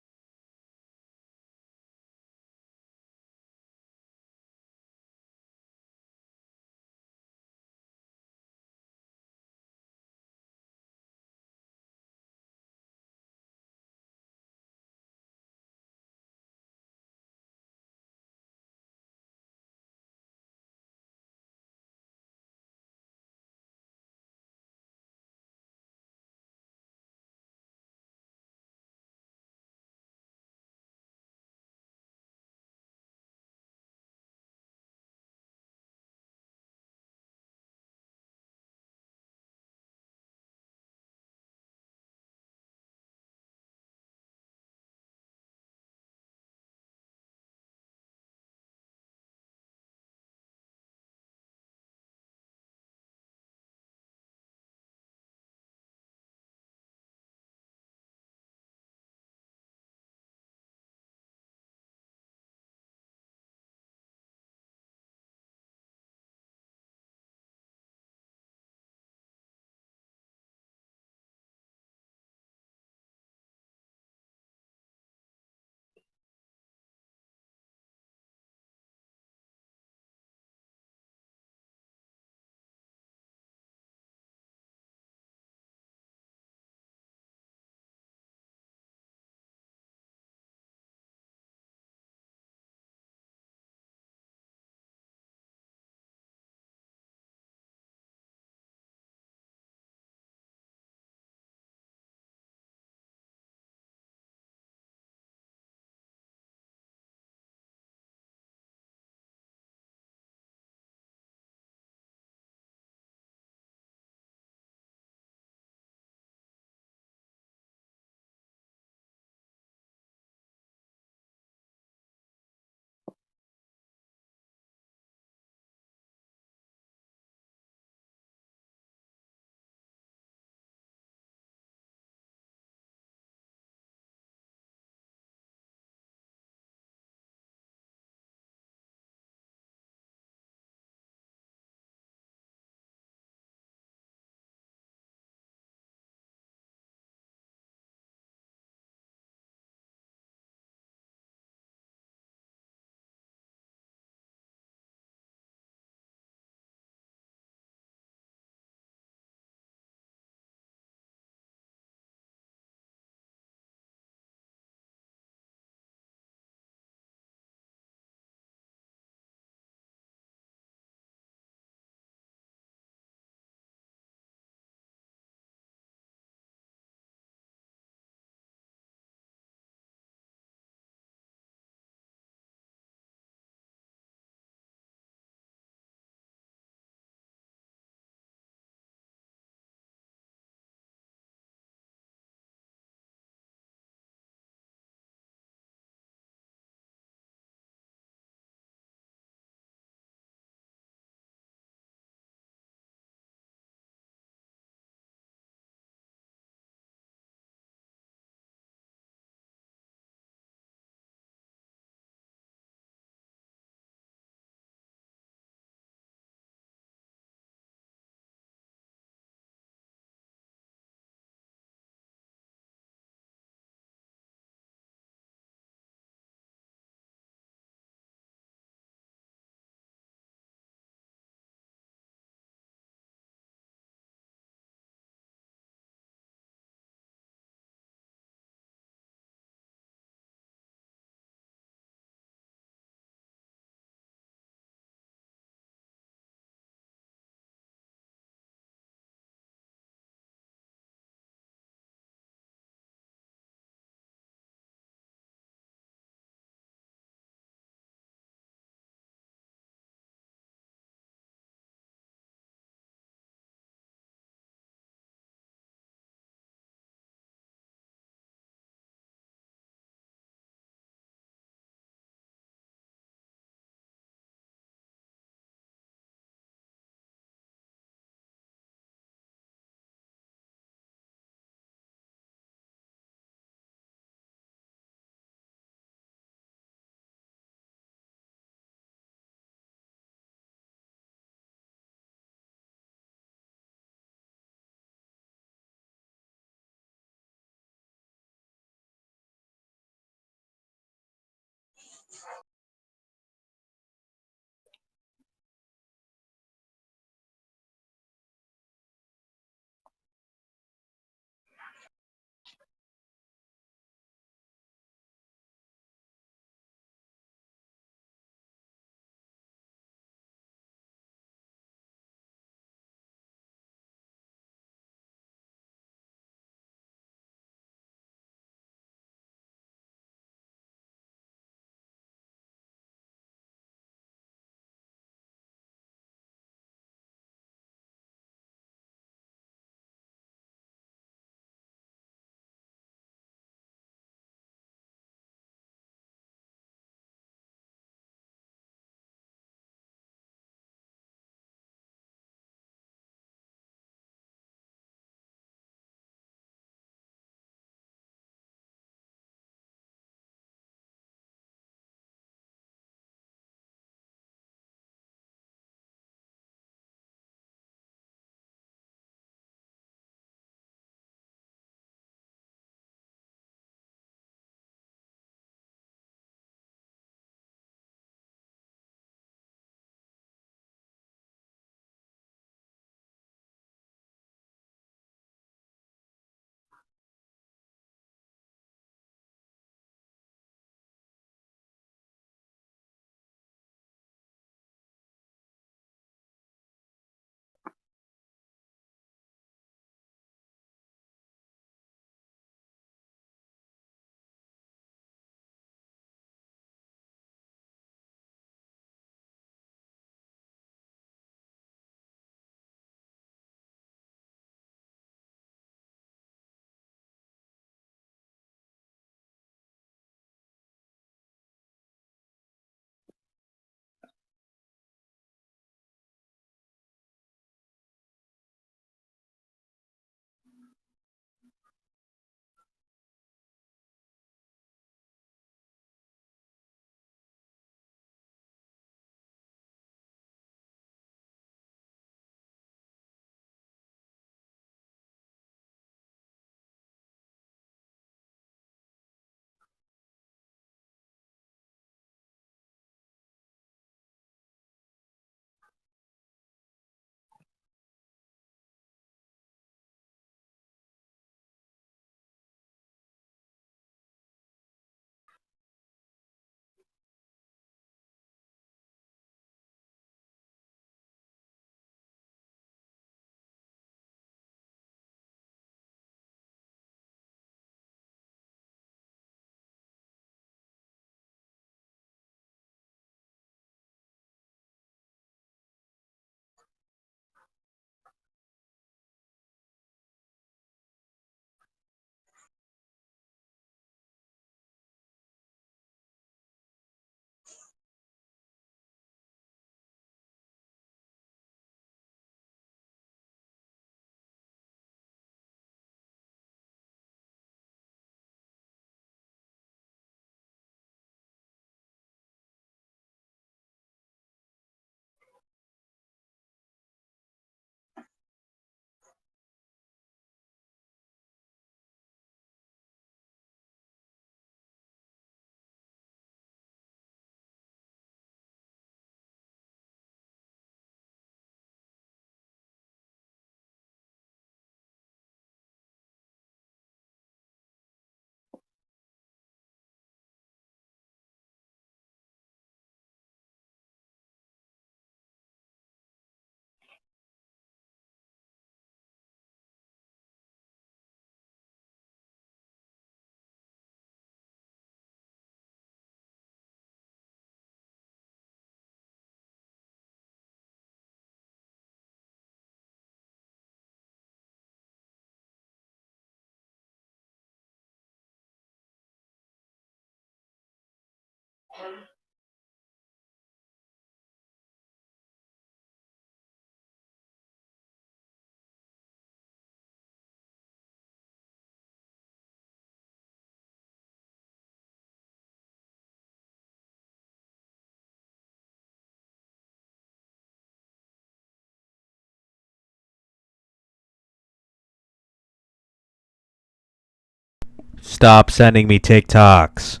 Stop sending me TikToks.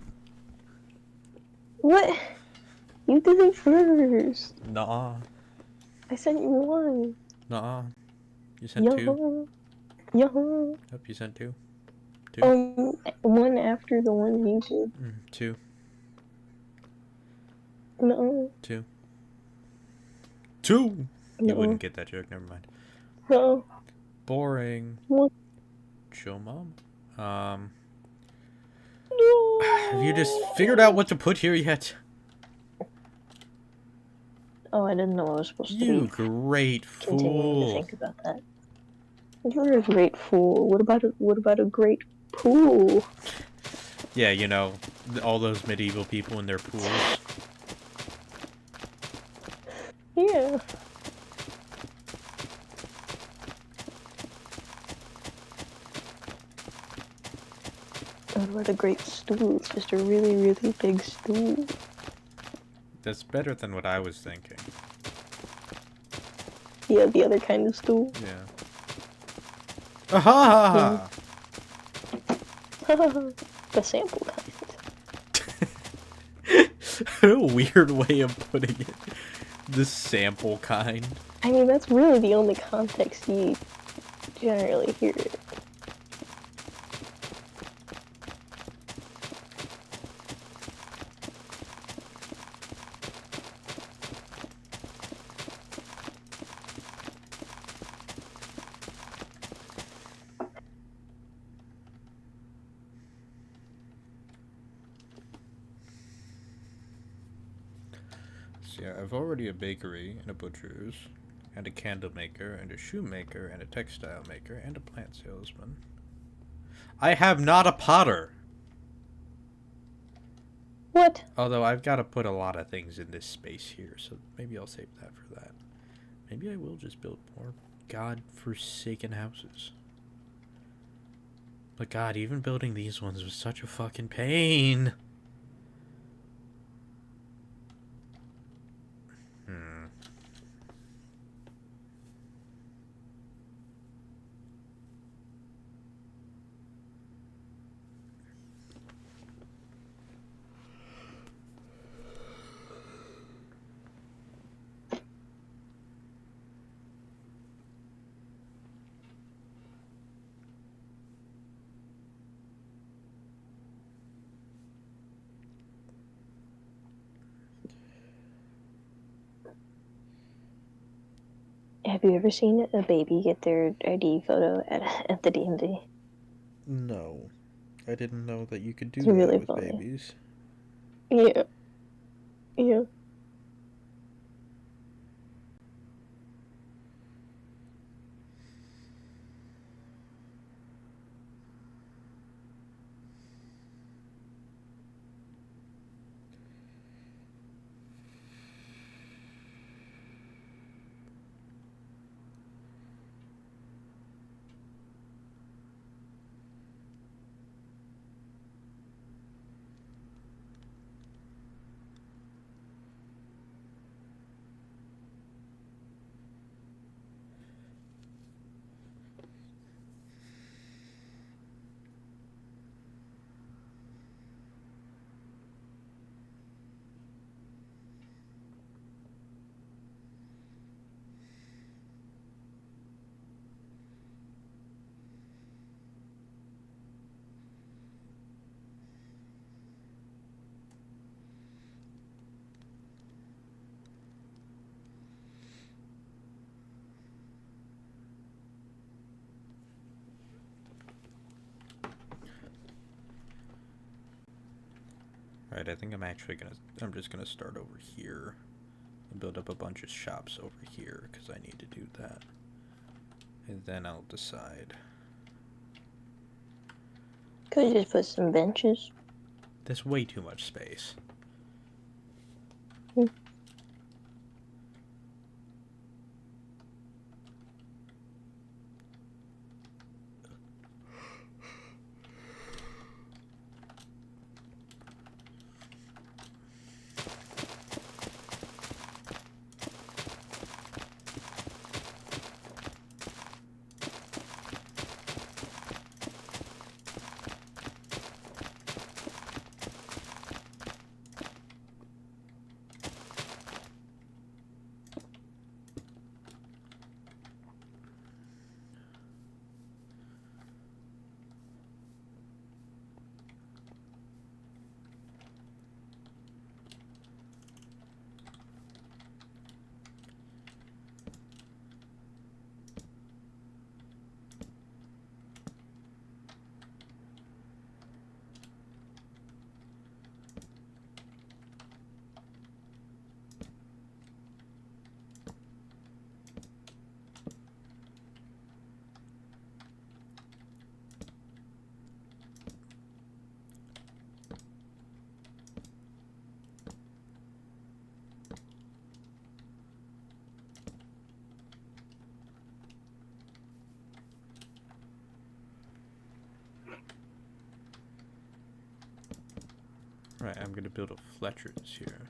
What? You did it first. Nuh-uh. I sent you one. Nuh-uh. You sent two? Yo. Yep, you sent two. One after the one you did. Two. No. Two. No. You wouldn't get that joke, never mind. No. Boring. What? Chill, Mom. No. Have you just figured out what to put here yet? Oh, I didn't know I was supposed to be. You great Continuing to fool. think about that. You're a great fool. What about a great pool? Yeah, you know, all those medieval people in their pools. Yeah. What about a great stool? It's just a really, really big stool. That's better than what I was thinking. Yeah, the other kind of stool. Yeah. Aha! The sample kind. A weird way of putting it. The sample kind. I mean, that's really the only context you generally hear it. So yeah, I've already a bakery and a butcher's, and a candle maker, and a shoemaker, and a textile maker, and a plant salesman. I have not a potter! What? Although I've got to put a lot of things in this space here, so maybe I'll save that for that. Maybe I will just build more god-forsaken houses. But god, even building these ones was such a fucking pain! Have you ever seen a baby get their ID photo at the DMV? No. I didn't know that you could do It's that really with funny. babies. Yeah. Yeah. Right, I think I'm just gonna start over here and build up a bunch of shops over here because I need to do that. And then I'll decide. Could you just put some benches? There's way too much space. Right, I'm gonna build a Fletcher's here.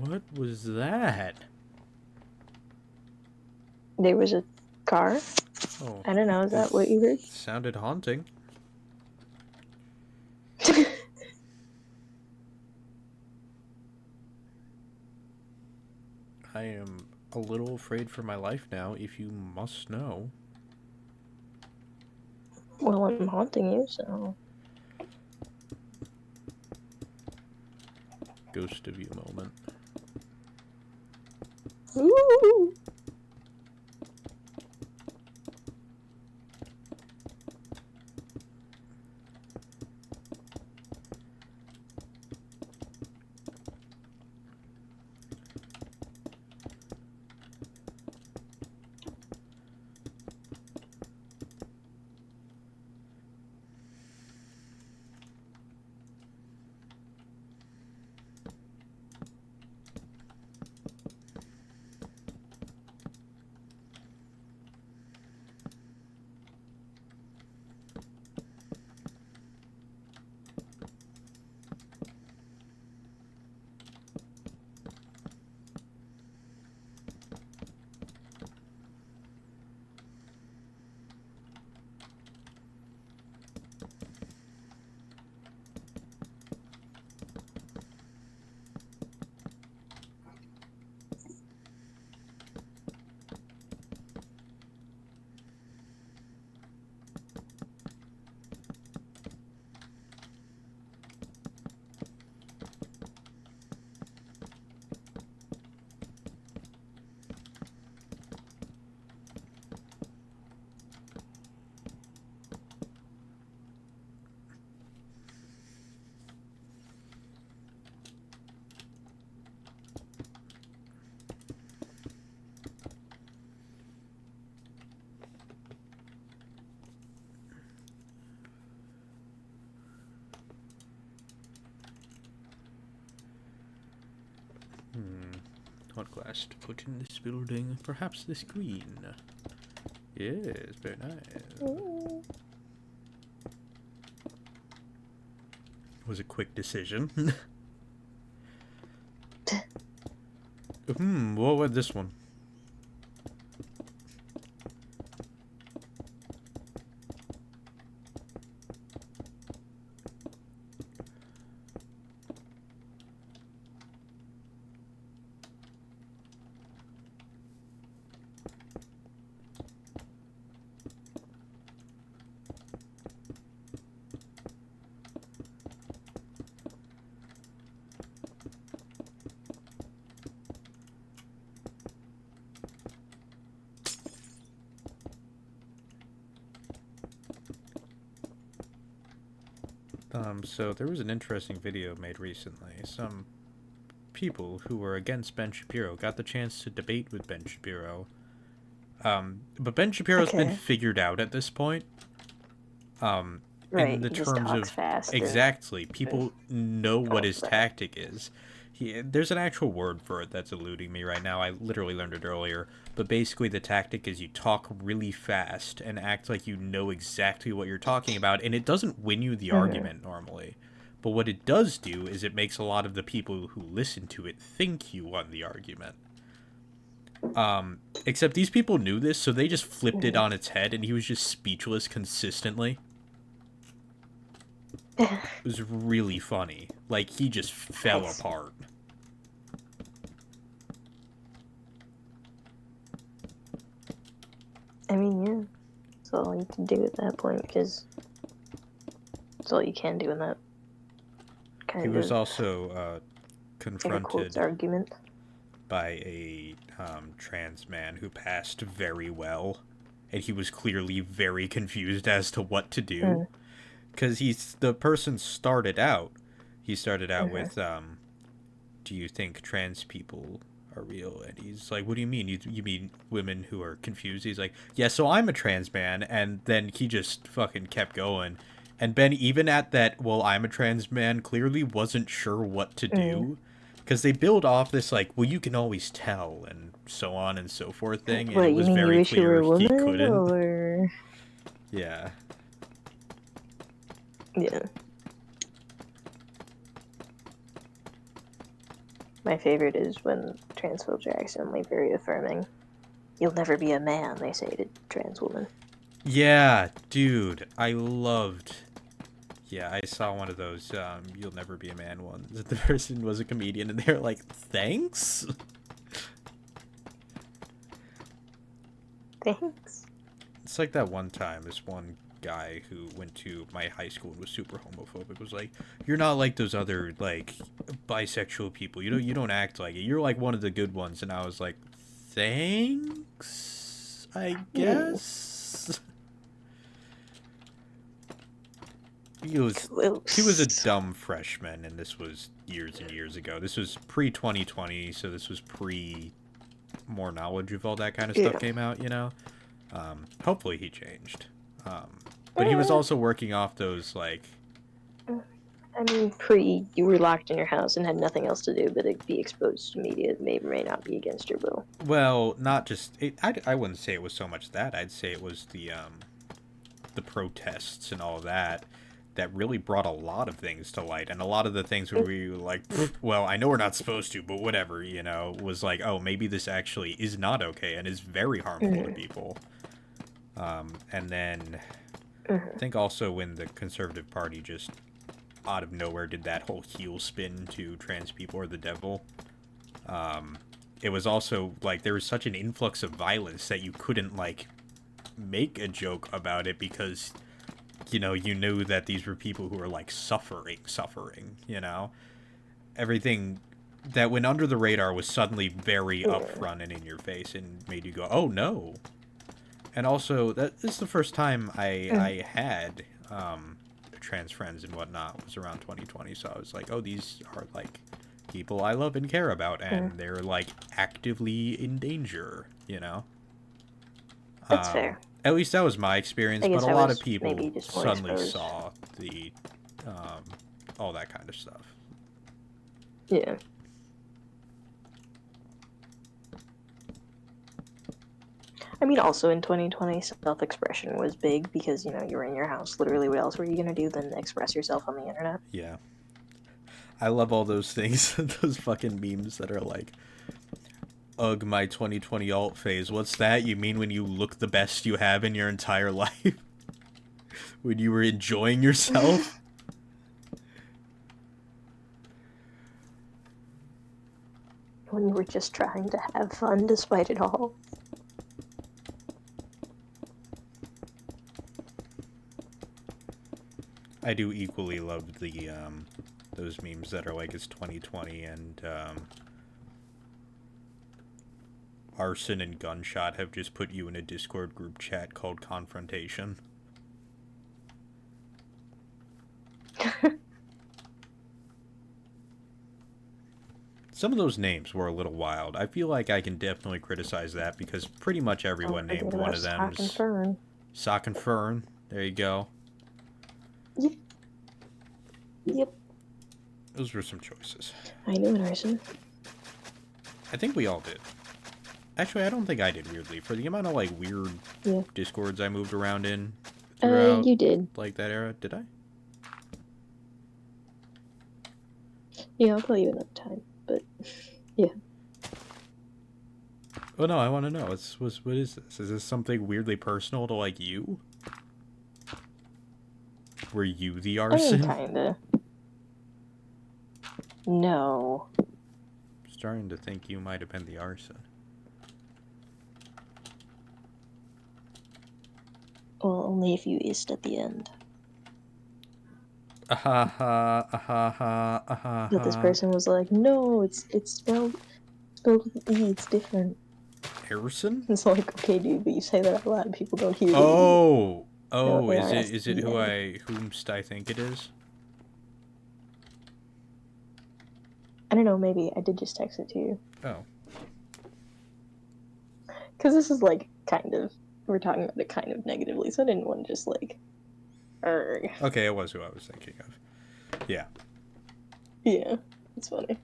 What was that? There was a car? Oh, I don't know, is that what you heard? sounded haunting. I am a little afraid for my life now, if you must know. Well, I'm haunting you, so... Ghost of you moment. Ooh! What glass to put in this building? Perhaps this green. Yes, very nice. Ooh. Was a quick decision. What was this one? So there was an interesting video made recently. Some people who were against Ben Shapiro got the chance to debate with Ben Shapiro. But Ben Shapiro's been figured out at this point. Right, In the he just terms talks of fast. exactly, people know what his tactic is. There's an actual word for it that's eluding me right now. I literally learned it earlier. But basically, the tactic is you talk really fast and act like you know exactly what you're talking about, and it doesn't win you the argument normally. But what it does do is it makes a lot of the people who listen to it think you won the argument. Except these people knew this, so they just flipped it on its head, and he was just speechless consistently. It was really funny. Like, he just fell apart. I mean, yeah. That's all you can do at that point, because that's all you can do in that kind He of was also air confronted quotes argument. by a trans man who passed very well, and he was clearly very confused as to what to do, because the person started out. He started out with, "Do you think trans people are real?" And he's like, "What do you mean? You mean women who are confused?" He's like, "Yeah, so I'm a trans man," and then he just fucking kept going. And Ben, even at that, well, I'm a trans man, clearly wasn't sure what to do. Because they build off this, like, well, you can always tell, and so on and so forth thing, and What, it you was mean you very wish you were clear a he woman, couldn't. or... Yeah. Yeah. My favorite is when trans folks are accidentally very affirming. You'll never be a man, they say to trans women. Yeah, dude, I loved... Yeah, I saw one of those, "You'll never be a man" ones. The person was a comedian, and they're like, "Thanks?" Thanks. It's like that one time, this one guy who went to my high school and was super homophobic was like, "You're not like those other, like, bisexual people. You don't act like it. You're like one of the good ones." And I was like, "Thanks, I guess." He was a dumb freshman, and this was years and years ago. This was pre-2020, so this was pre more knowledge of all that kind of stuff came out, you know? Hopefully he changed. But he was also working off those, like... I mean, you were locked in your house and had nothing else to do but be exposed to media that may or may not be against your will. Well, not just... I wouldn't say it was so much that. I'd say it was the protests and all that really brought a lot of things to light. And a lot of the things where we were like, well, I know we're not supposed to, but whatever, you know, was like, oh, maybe this actually is not okay and is very harmful to people. And then I think also when the Conservative Party just out of nowhere did that whole heel spin to trans people or the devil, it was also like there was such an influx of violence that you couldn't like make a joke about it because, you know, you knew that these were people who were like suffering, you know? Everything that went under the radar was suddenly very upfront and in your face and made you go, oh no. And also, this is the first time I had trans friends and whatnot. Was around 2020, so I was like, oh, these are like people I love and care about, and they're like actively in danger, you know? That's fair. At least that was my experience, but a lot of people suddenly saw the all that kind of stuff. Yeah. I mean, also in 2020, self-expression was big because, you know, you were in your house. Literally, what else were you going to do than express yourself on the internet? Yeah. I love all those things, those fucking memes that are like, ugh, my 2020 alt phase. What's that? You mean when you look the best you have in your entire life? When you were enjoying yourself? When you were just trying to have fun despite it all. I do equally love the those memes that are like it's 2020 and Arson and Gunshot have just put you in a Discord group chat called Confrontation. Some of those names were a little wild. I feel like I can definitely criticize that because pretty much everyone named one of them. Sock and Fern. Sock and Fern. There you go. Yep. Those were some choices. I knew an Arson. I think we all did. Actually, I don't think I did, weirdly. For the amount of, like, weird Discords I moved around in throughout, you did. like, that era. Did I? Yeah, I'll tell you another time, but, yeah. Oh, no, I want to know. What is this? Is this something weirdly personal to, like, you? Were you the Arson? I mean, kinda. No. I'm starting to think you might have been the Arson. Well, only if you aced at the end. But this person was like, no, it's spelled with an E, it's different. Harrison? It's like, okay, dude, but you say that out loud, people don't hear you. Oh! No, Oh, is it ARSTN. whomst I think it is? I don't know, maybe. I did just text it to you. Oh. Because this is like, kind of, we're talking about it kind of negatively, so I didn't want to just like, Argh. Okay, it was who I was thinking of. Yeah. Yeah, it's funny.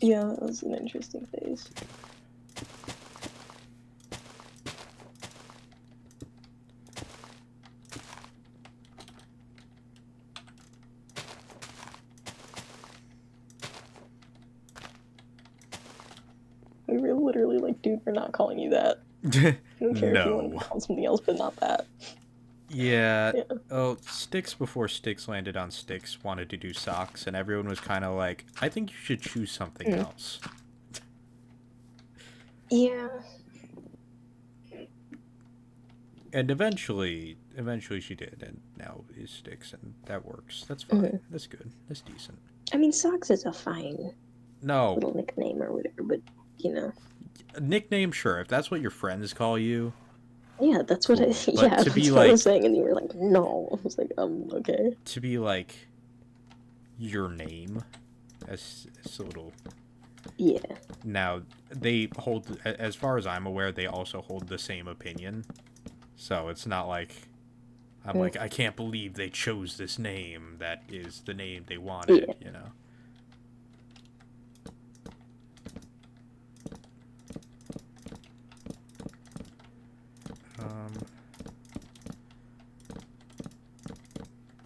Yeah, that was an interesting phase. We were literally like, dude, we're not calling you that. I don't care if you want to be called something else, but not that. Yeah. Oh, Sticks before Sticks landed on Sticks wanted to do socks, and everyone was kind of like, I think you should choose something else. Yeah. And eventually she did, and now is Sticks, and that works. That's fine. That's good. That's decent. I mean, Socks is a fine little nickname or whatever, but, you know. A nickname, sure. If that's what your friends call you. Yeah, that's cool. What I... Yeah, that's what I was saying, and you were like, no. I was like, okay. To be, like, your name, that's a little... Yeah. Now, they hold, as far as I'm aware, they also hold the same opinion. So it's not like I'm like, I can't believe they chose this name that is the name they wanted, you know.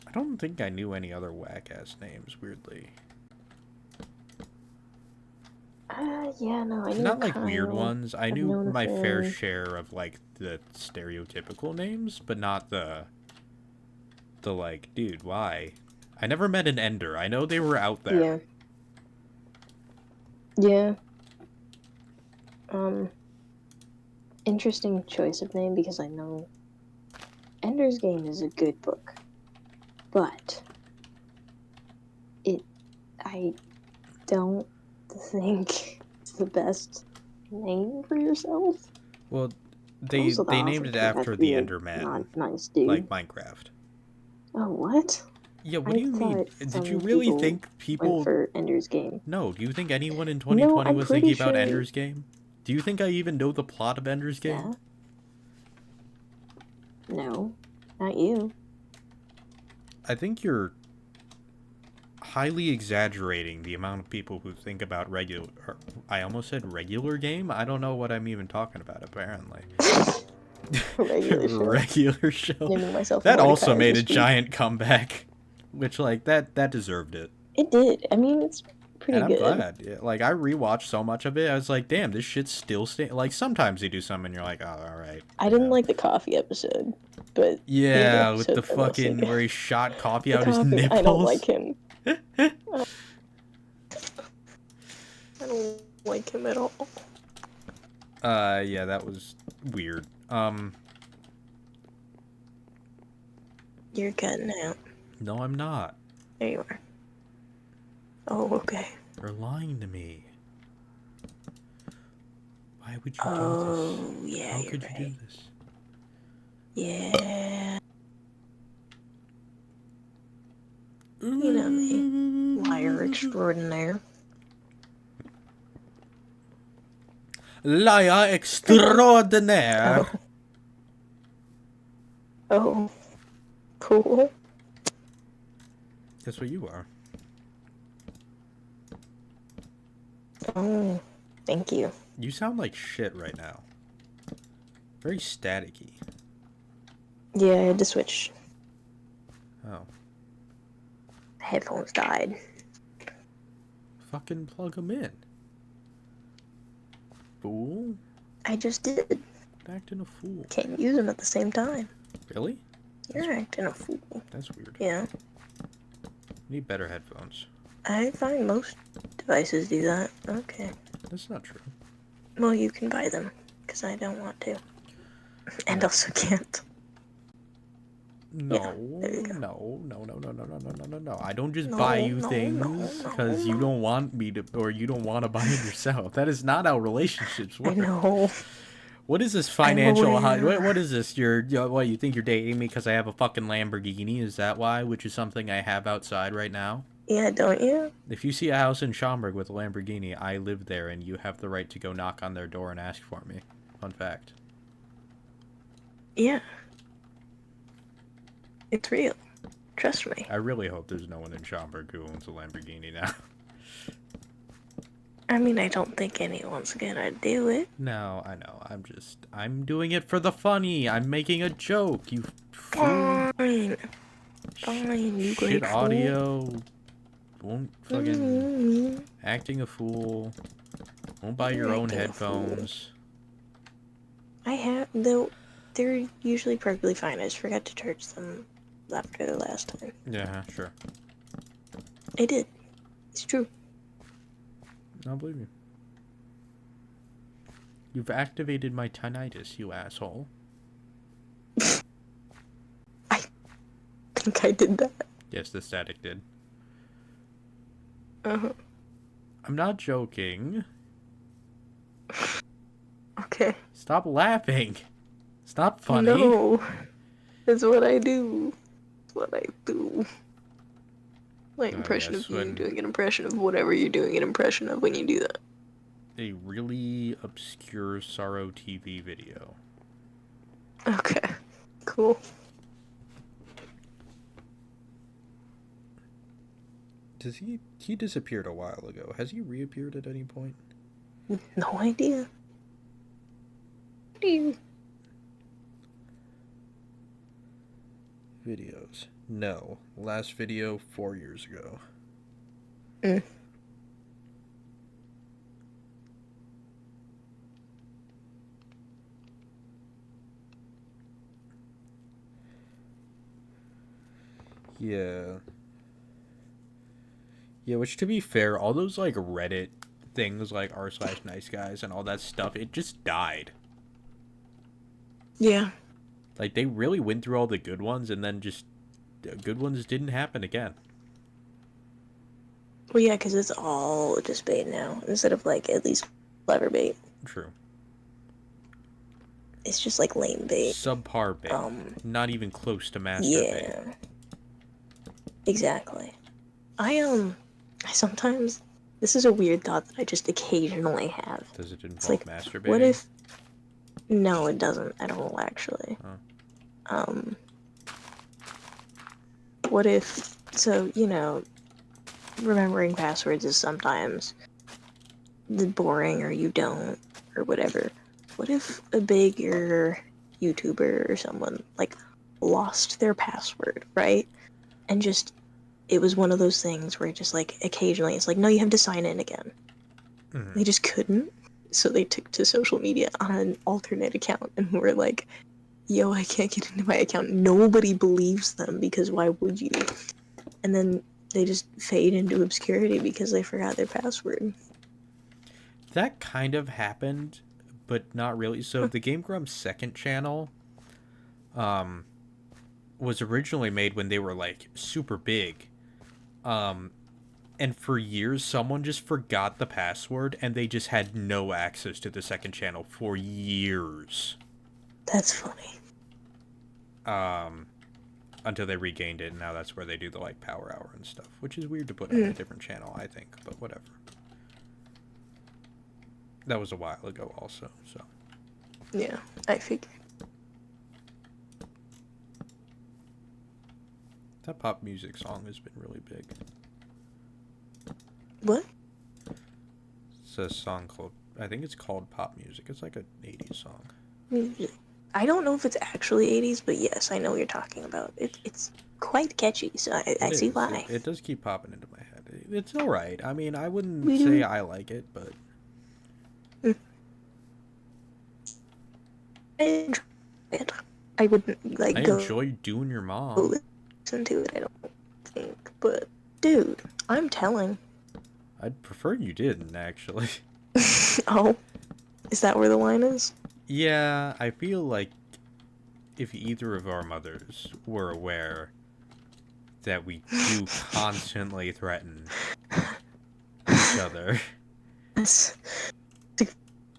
I don't think I knew any other whack-ass names, weirdly. Yeah, no, I knew not like Kyle. Weird ones. I knew my fair share of like the stereotypical names, but not the like, dude, why? I never met an Ender. I know they were out there. Yeah. Interesting choice of name because I know Ender's Game is a good book, but I don't think it's the best name for yourself. Well, they named it after the Enderman, nice dude. like Minecraft. Oh, what? Yeah, what do you mean? Did you really think people went for Ender's Game? No, do you think anyone in 2020 was thinking about Ender's Game? Do you think I even know the plot of Ender's Game? Yeah. No, not you. I think you're highly exaggerating the amount of people who think about regular... I almost said regular game? I don't know what I'm even talking about, apparently. Regular show. Naming myself that also made a giant comeback. Which, like, that deserved it. It did. I mean, it's pretty good. And I'm glad. Yeah, like, I rewatched so much of it, I was like, damn, this shit's still staying. Like, sometimes they do something and you're like, oh, alright. I didn't like the coffee episode, but... Yeah, with the fucking... where he shot coffee out his nipples. I don't like him. I don't like him at all. Yeah, that was weird. You're cutting out. No, I'm not. There you are. Oh, okay. You're lying to me. Why would you do this? Oh, yeah, How could you do this? Yeah. You know me. Liar extraordinaire. Liar extraordinaire. Oh. Cool. That's what you are. Oh, thank you. You sound like shit right now. Very staticky. Yeah, I had to switch. Oh. Headphones died. Fucking plug them in. Fool. I just did. Acting a fool. Can't use them at the same time. Really? You're acting a fool. That's weird. Yeah. Need better headphones. I find most devices do that. Okay. That's not true. Well, you can buy them, because I don't want to. And also can't. No, there you go. no. I don't just No, buy you no, things no, because you no. don't want me to, or you don't want to buy it yourself. That is not how relationships I work. know. What is this I'm financial high? aware. What is this? What, you think you're dating me because I have a fucking Lamborghini? Is that why? Which is something I have outside right now? Yeah, don't you? If you see a house in Schaumburg with a Lamborghini, I live there and you have the right to go knock on their door and ask for me. Fun fact. Yeah. It's real. Trust me. I really hope there's no one in Schaumburg who owns a Lamborghini now. I mean, I don't think anyone's gonna do it. No, I know. I'm doing it for the funny. I'm making a joke. You fool. Fine. Fine, you Shit great fool. audio. Won't fucking Mm-hmm. acting a fool. Won't buy your You're own acting a fool. headphones. I have, though, they're usually perfectly fine. I just forgot to charge them after the last time. Yeah, sure. I did. It's true. I believe you. You've activated my tinnitus, you asshole. I think I did that. Yes, the static did. Uh-huh. I'm not joking. Okay. Stop laughing. It's not funny. No. It's what I do. It's what I do. My impression yes, of you when- doing an impression of whatever you're doing an impression of when you do that. A really obscure Sorrow TV video. Okay. Cool. Does he disappeared a while ago. Has he reappeared at any point? No idea. What do you... Videos. No. Last video 4 years ago. Mm. Yeah. Yeah, which to be fair, all those like Reddit things like r/nice guys and all that stuff, it just died. Yeah. Like they really went through all the good ones and then just the good ones didn't happen again. Well, yeah, because it's all just bait now. Instead of, like, at least clever bait. True. It's just, like, lame bait. Subpar bait. Not even close to master bait. Yeah. Exactly. I sometimes... This is a weird thought that I just occasionally have. Does it involve like, masturbating? What if... No, it doesn't at all, actually. Oh. What if... So, you know... Remembering passwords is sometimes boring, or you don't, or whatever. What if a bigger YouTuber or someone, like, lost their password, right? And just, it was one of those things where just, like, occasionally it's like, no, you have to sign in again. Mhm. They just couldn't, so they took to social media on an alternate account and were like, yo, I can't get into my account. Nobody believes them, because why would you? And then they just fade into obscurity because they forgot their password. That kind of happened, but not really. So the Game Grumps second channel was originally made when they were like super big. And for years someone just forgot the password and they just had no access to the second channel for years. That's funny. Until they regained it, and now that's where they do the like power hour and stuff, which is weird to put on a different channel, I think, but whatever. That was a while ago also, so. Yeah, I figured. That pop music song has been really big. What? It's a song called, I think it's called Pop Music. It's like an 80s song. I don't know if it's actually 80s, but yes, I know what you're talking about. It's quite catchy, so I see why. It does keep popping into my head. It's alright. I mean, I wouldn't say I like it, but... I enjoy it. I wouldn't, like, I go enjoy doing your mom. listen to it, I don't think. But, dude, I'm telling. I'd prefer you didn't, actually. Oh? Is that where the line is? Yeah, I feel like if either of our mothers were aware that we do constantly threaten each other,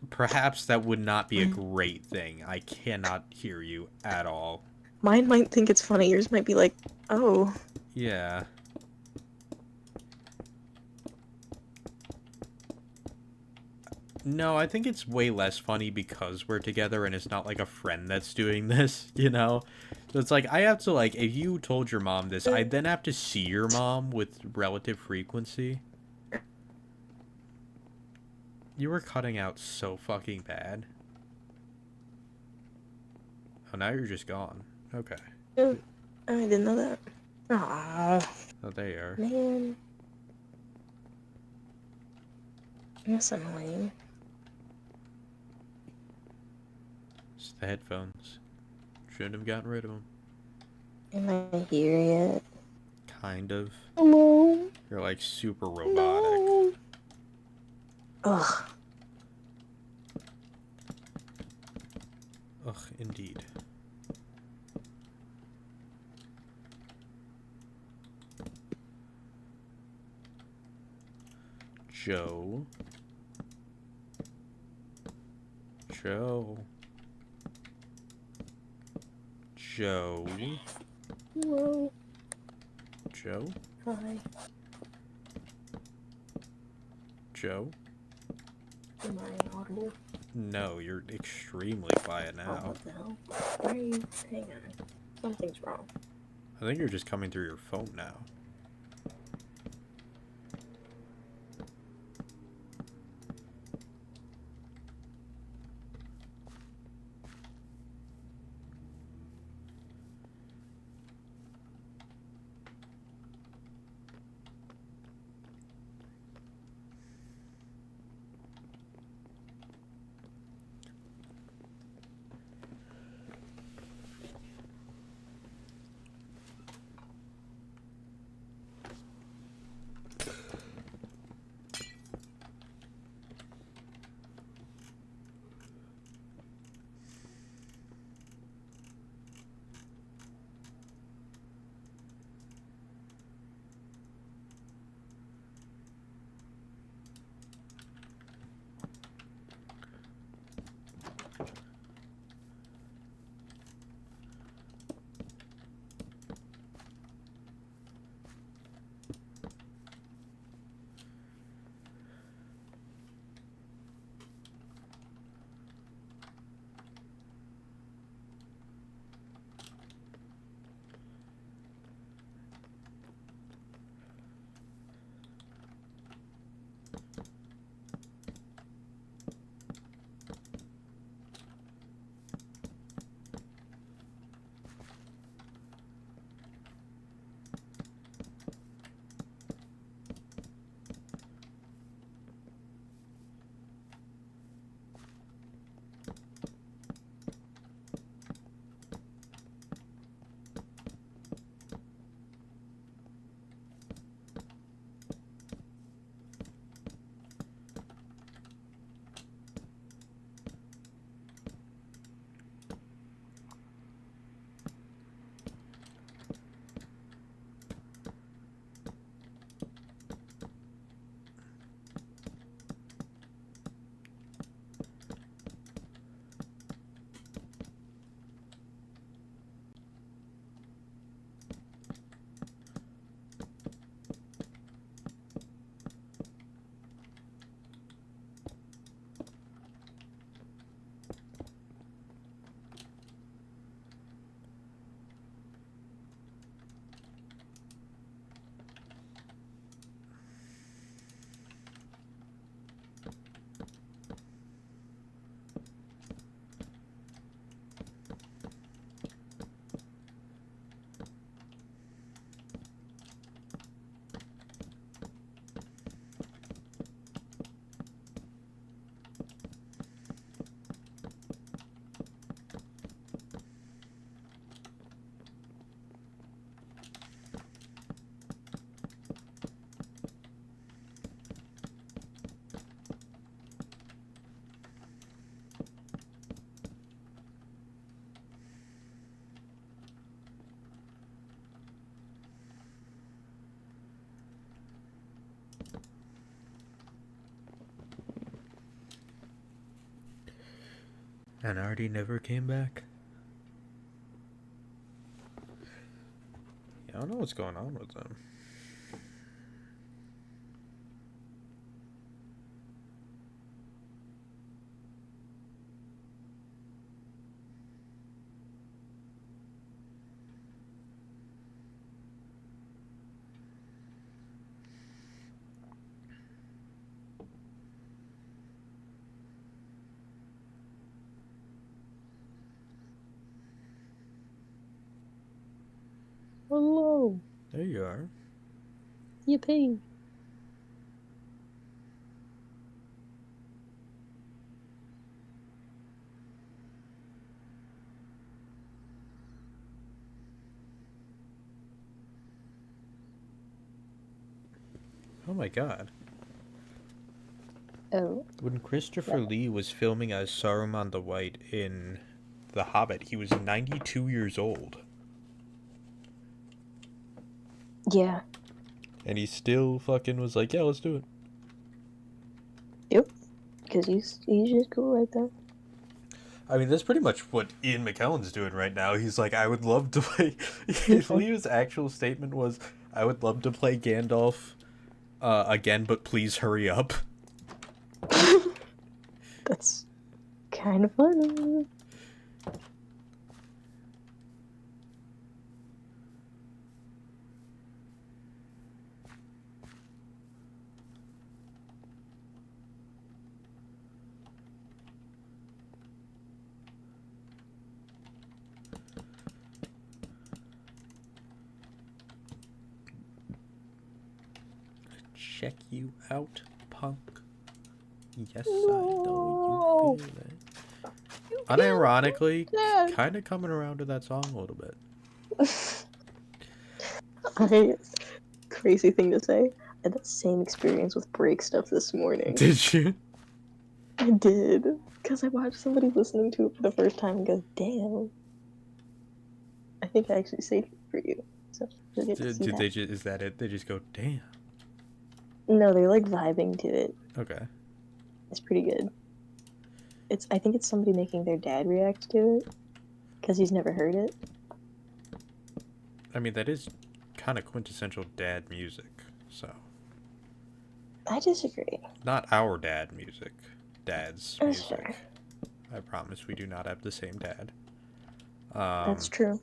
perhaps that would not be a great thing. I cannot hear you at all. Mine might think it's funny. Yours might be like, oh. Yeah. No, I think it's way less funny because we're together and it's not like a friend that's doing this, you know? So it's like, I have to, like, if you told your mom this, I'd then have to see your mom with relative frequency. You were cutting out so fucking bad. Oh, now you're just gone. Okay. I didn't know that. Aww. Oh, there you are. Man. That's annoying. It's the headphones. Shouldn't have gotten rid of them. Am I here yet? Kind of. Hello? You're like super robotic. No. Ugh. Ugh, indeed. Joe. Joe. Joe. Hello. Joe? Hi. Joe? Am I audible? No, you're extremely quiet Oh, now. what the hell? Why are you? Hang on. Something's wrong. I think you're just coming through your phone now. And Artie never came back. Yeah, I don't know what's going on with them. Hello. There you are. Yippee. Oh my god. Oh. When Christopher Lee was filming as Saruman the White in The Hobbit, he was 92 years old. Yeah. And he still fucking was like, yeah, let's do it. Yep. Because he's just cool right there. I mean, that's pretty much what Ian McKellen's doing right now. He's like, I would love to play... Leo's actual statement was, I would love to play Gandalf again, but please hurry up. That's kind of funny. Check you out, punk. Yes, I know you feel it. Unironically, kind of coming around to that song a little bit. Crazy thing to say. I had that same experience with break stuff this morning. Did you? I did. Because I watched somebody listening to it for the first time and go, damn. I think I actually saved it for you. So you'll get to see Did that. they just, is that it? They just go, damn. No, they're like vibing to it. Okay. It's pretty good. I think it's somebody making their dad react to it. Because he's never heard it. I mean, that is kind of quintessential dad music, so. I disagree. Not our dad music. Dad's That's music. fair. I promise we do not have the same dad. That's true.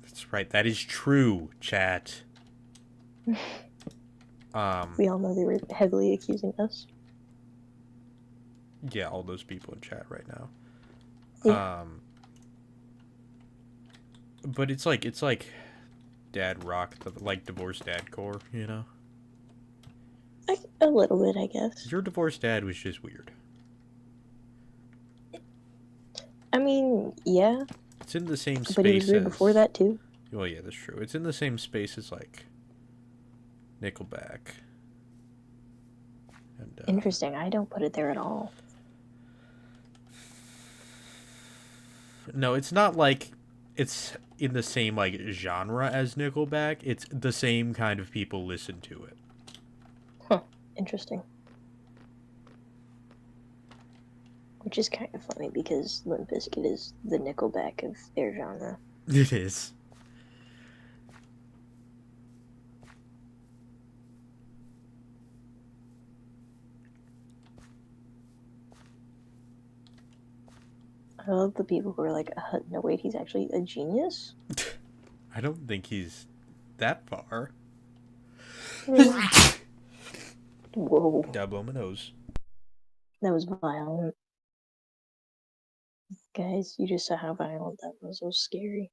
That's right. That is true, chat. We all know they were heavily accusing us. Yeah, all those people in chat right now. Yeah. But it's like dad rock, like divorced dad core, you know? A little bit, I guess. Your divorced dad was just weird. I mean, yeah. It's in the same space But he was weird before that, too. Well, yeah, that's true. It's in the same space as, like, Nickelback. And, Interesting. I don't put it there at all. No, it's not like it's in the same, like, genre as Nickelback. It's the same kind of people listen to it. Huh. Interesting. Which is kind of funny because Limp Bizkit is the Nickelback of their genre. It is. I love the people who are like, no wait, he's actually a genius? I don't think he's that far. Whoa. Did I blow my nose? That was violent. Guys, you just saw how violent that was. It was scary.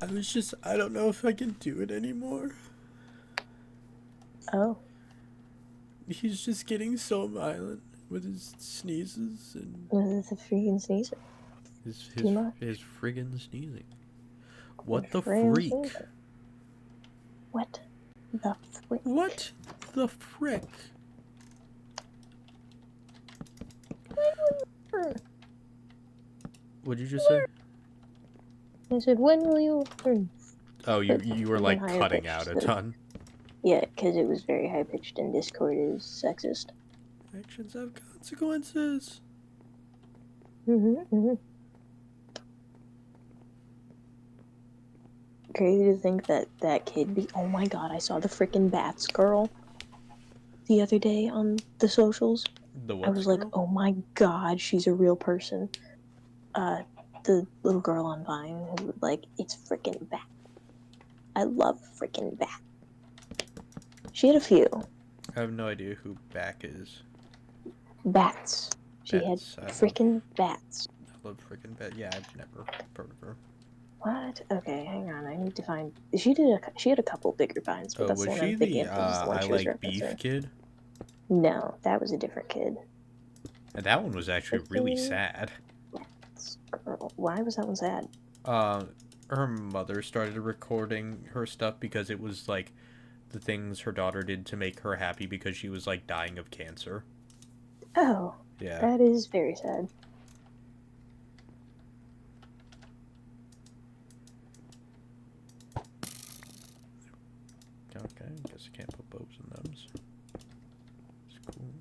I don't know if I can do it anymore. Oh. He's just getting so violent with his sneezes and The freaking sneezer. Too much. his friggin' sneezing. What The the friggin' freak? sneezer. What the frick? What the frick? What'd you just say? I said, when will you learn? Oh, you But you were even like higher cutting pitched. out a So, ton. yeah, because it was very high pitched and Discord is sexist. Actions have consequences. Mm-hmm. Crazy to think that that kid be. Oh my god! I saw the freaking Bats girl the other day on the socials. The I whoops was like, girl? oh my god, she's a real person. The little girl on Vine who like it's freaking Bat. I love freaking Bat. She had a few I have no idea who Back is. bats. She had Bats. I love. freaking bats. I love freaking Bat. Yeah, I've never heard of her. What? Okay, hang on. I need to find. She had a couple bigger vines, but Oh, that's was the one she I'm thinking the of because it's the one I she was like beef referencing. kid? No, that was a different kid. And that one was actually really Freaking sad. girl. Why was that one sad? Uh, her mother started recording her stuff because it was like the things her daughter did to make her happy because she was like dying of cancer. Oh, Yeah. that is very sad. Okay, guess I can't put bows in those. It's cool.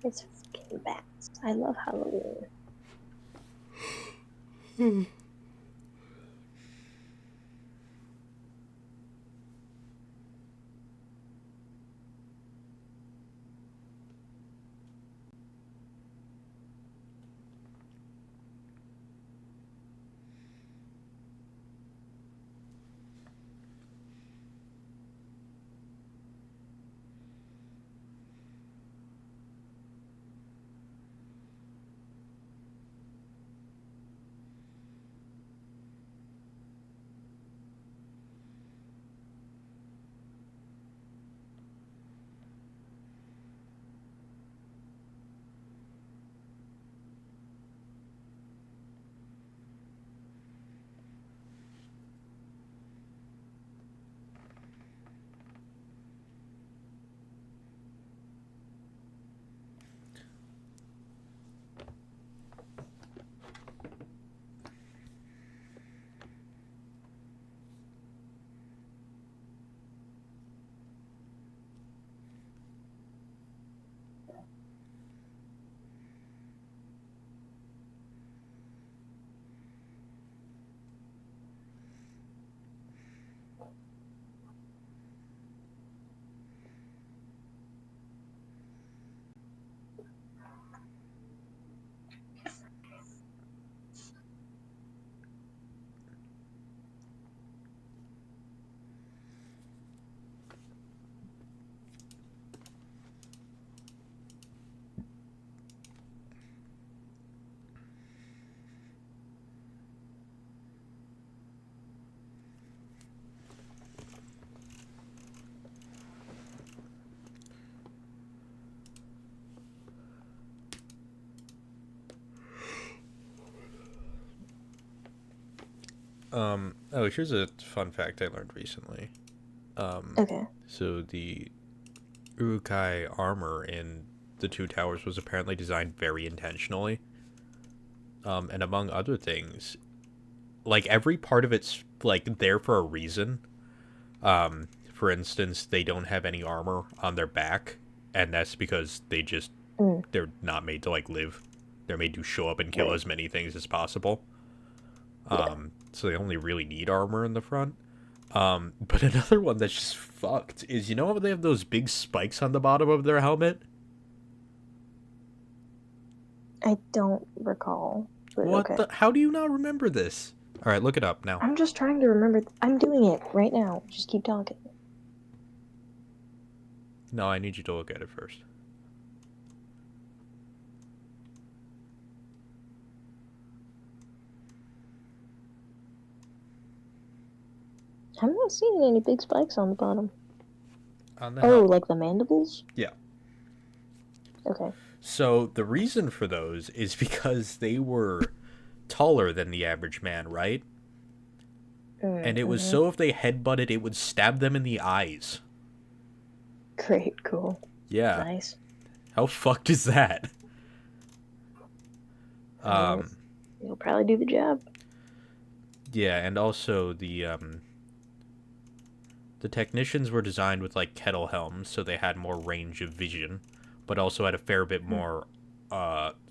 It's freaking bats. I love Halloween. Oh, here's a fun fact I learned recently. Okay. So the Urukai armor in the Two Towers was apparently designed very intentionally. And among other things, like every part of it's like there for a reason. For instance, they don't have any armor on their back, and that's because Mm. they're not made to like live. They're made to show up and kill as many things as possible. So they only really need armor in the front. But another one that's just fucked is, you know how they have those big spikes on the bottom of their helmet? I don't recall. But What the? How do you not remember this? All right, look it up now. I'm just trying to remember. I'm doing it right now. Just keep talking. No, I need you to look at it first. I'm not seeing any big spikes on the bottom. On the like the mandibles? Yeah. Okay. So the reason for those is because they were taller than the average man, right? And it was so if they headbutted, it would stab them in the eyes. Great, cool. Yeah. Nice. How fucked is that? It'll probably do the job. Yeah, and also the technicians were designed with like kettle helms, so they had more range of vision, but also had a fair bit more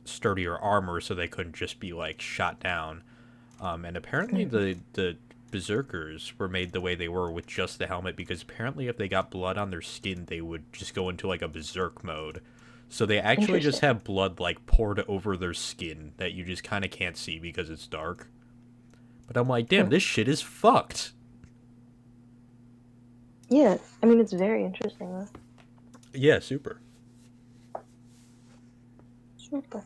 sturdier armor, so they couldn't just be like shot down. And apparently the berserkers were made the way they were with just the helmet because apparently if they got blood on their skin, they would just go into like a berserk mode. So they actually just have blood like poured over their skin that you just kind of can't see because it's dark. But I'm like, damn, this shit is fucked. Yeah, I mean, it's very interesting, though. Yeah, super. Super.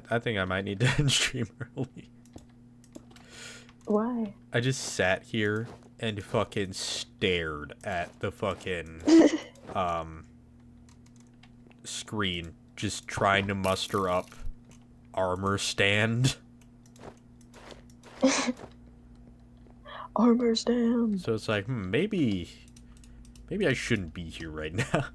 I think I might need to end stream early. Why? I just sat here and fucking stared at the fucking screen, just trying to muster up armor stand. Armor stand. So it's like, maybe I shouldn't be here right now.